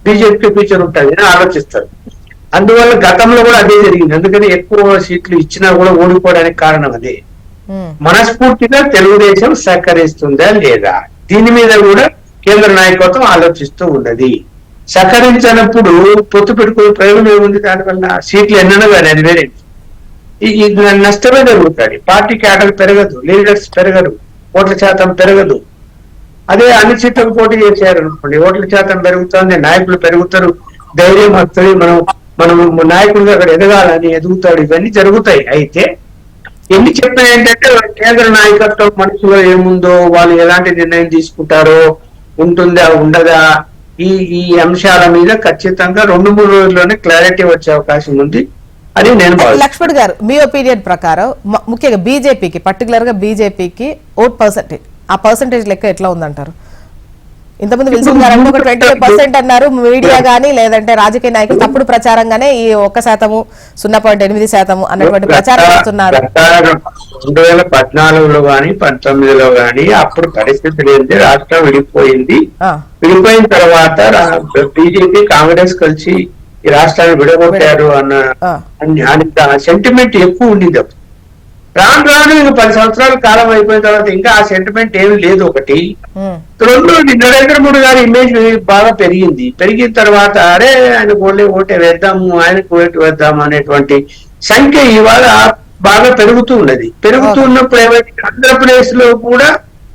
బీజేపీ ఫ్యూచర్ ఉంటుంది అని ఆలోచిస్తారు. అందువల్ల గతంలో కూడా అదే జరిగింది. అందుకని ఎక్కువ సీట్లు ఇచ్చినా కూడా ఓడిపోవడానికి కారణం అదే. మనస్ఫూర్తిగా తెలుగుదేశం సహకరిస్తుందా లేదా, దీని మీద కూడా కేంద్ర నాయకత్వం ఆలోచిస్తూ ఉన్నది. సహకరించినప్పుడు పొత్తు పెట్టుకునే ప్రయోజనం ఏముంది? దానివల్ల సీట్లు ఎన్నో కానీ అది వేరే నష్టమే జరుగుతుంది. పార్టీ క్యాడర్ పెరగదు, లీడర్స్ పెరగరు, ఓట్ల శాతం పెరగదు. అదే అన్ని సీట్లకు పోటీ చేశారు అనుకోండి, ఓట్ల శాతం పెరుగుతుంది, నాయకులు పెరుగుతారు, ధైర్యం వస్తుంది, మనం నాయకుడిగా అక్కడ ఎదగాలని ఎదుగుతాడు, ఇవన్నీ జరుగుతాయి. అయితే ఎన్ని చెప్పినా ఏంటంటే కేంద్ర నాయకత్వం మనసులో ఏముందో, వాళ్ళు ఎలాంటి నిర్ణయం తీసుకుంటారో, ఉంటుందా ఉండదా, ఈ అంశాల మీద ఖచ్చితంగా 2-3 రోజుల్లోనే క్లారిటీ వచ్చే అవకాశం ఉంది అని నేను లక్ష్మణ్ గారు, మీ ఒపీనియన్ ప్రకారం ముఖ్యంగా బీజేపీకి, పర్టికులర్ గా బీజేపీకి ఓట్ పర్సెంటేజ్, ఆ పర్సెంటేజ్ లెక్క ఎట్లా ఉందంటారు? ఇంతకుముందు విల్సన్ గారు అంటే 25% అన్నారు. మీడియా గానీ లేదంటే రాజకీయ నాయకులు తప్పుడు ప్రచారంగానే ఈ 1%, 0.8% అన్నటువంటి ప్రచారం చేస్తున్నారు. 2014లో గానీ 19లో గానీ అప్పుడు పరిస్థితి ఏంటి, రాష్ట్రం విడిపోయింది. విడిపోయిన తర్వాత బీజేపీ కాంగ్రెస్ కలిసి ఈ రాష్ట్రాన్ని విడగొట్టారు అన్న సెంటిమెంట్ ఎక్కువ ఉండింది. రాను ఇంకా 10 సంవత్సరాల కాలం అయిపోయిన తర్వాత ఇంకా ఆ సెంటిమెంట్ ఏమి లేదు. ఒకటి. 2, నరేంద్ర మోడీ గారి ఇమేజ్ బాగా పెరిగిన తర్వాత అరే ఆయన ఓటే వేద్దాము, ఆయనకు ఓటు వేద్దాము అనేటువంటి సంఖ్య ఇవాళ బాగా పెరుగుతూ ఉన్నప్పుడు ఏమైతే ఆంధ్రప్రదేశ్ లో కూడా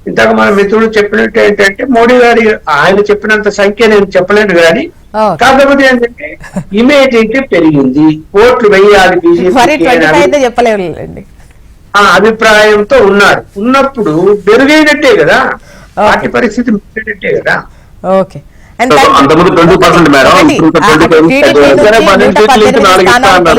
ఇంతక మన మిత్రుడు చెప్పినట్టు ఏంటంటే మోడీ గారి ఆయన చెప్పినంత సంఖ్య నేను చెప్పలేను కానీ, కాకపోతే ఏంటంటే ఇమేజ్ అయితే పెరిగింది, ఓట్లు వేయాలి బీజేపీ. చెప్పలేదండి. ఆ అభిప్రాయంతో ఉన్నారు. ఉన్నప్పుడు మెరుగైనట్టే కదా, పార్టీ పరిస్థితి మెరుగైనట్టే కదా. ఓకే. అంతకుముందు 20% మేడం, ఇప్పుడు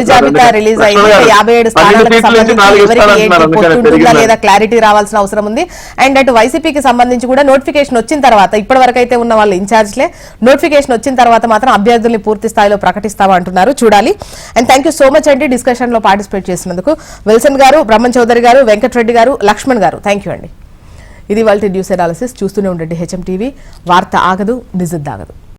జాబితా రిలీజ్ అయింది. 57 స్థానాలకు సంబంధించి ఎవరికి ఏంటి పొత్తుంటుందా లేదా క్లారిటీ రావాల్సిన అవసరం ఉంది. అండ్ అటు వైసీపీకి సంబంధించి కూడా నోటిఫికేషన్ వచ్చిన తర్వాత, ఇప్పటి వరకు అయితే ఉన్న వాళ్ళు ఇన్ఛార్జ్లే, నోటిఫికేషన్ వచ్చిన తర్వాత మాత్రం అభ్యర్థుల్ని పూర్తి స్థాయిలో ప్రకటిస్తామా అంటున్నారు. చూడాలి. And thank you so much అండి డిస్కషన్ లో పార్టిసిపేట్ చేసినందుకు. విల్సన్ గారు, బ్రహ్మం చౌదరి గారు, వెంకటరెడ్డి గారు, లక్ష్మణ్ గారు, థ్యాంక్ యూ అండి. ఇది వాళ్ళ న్యూస్ అనాలిసిస్. చూస్తూనే ఉండండి హెచ్ఎం టీవీ. వార్త ఆగదు, నిజం దాగదు.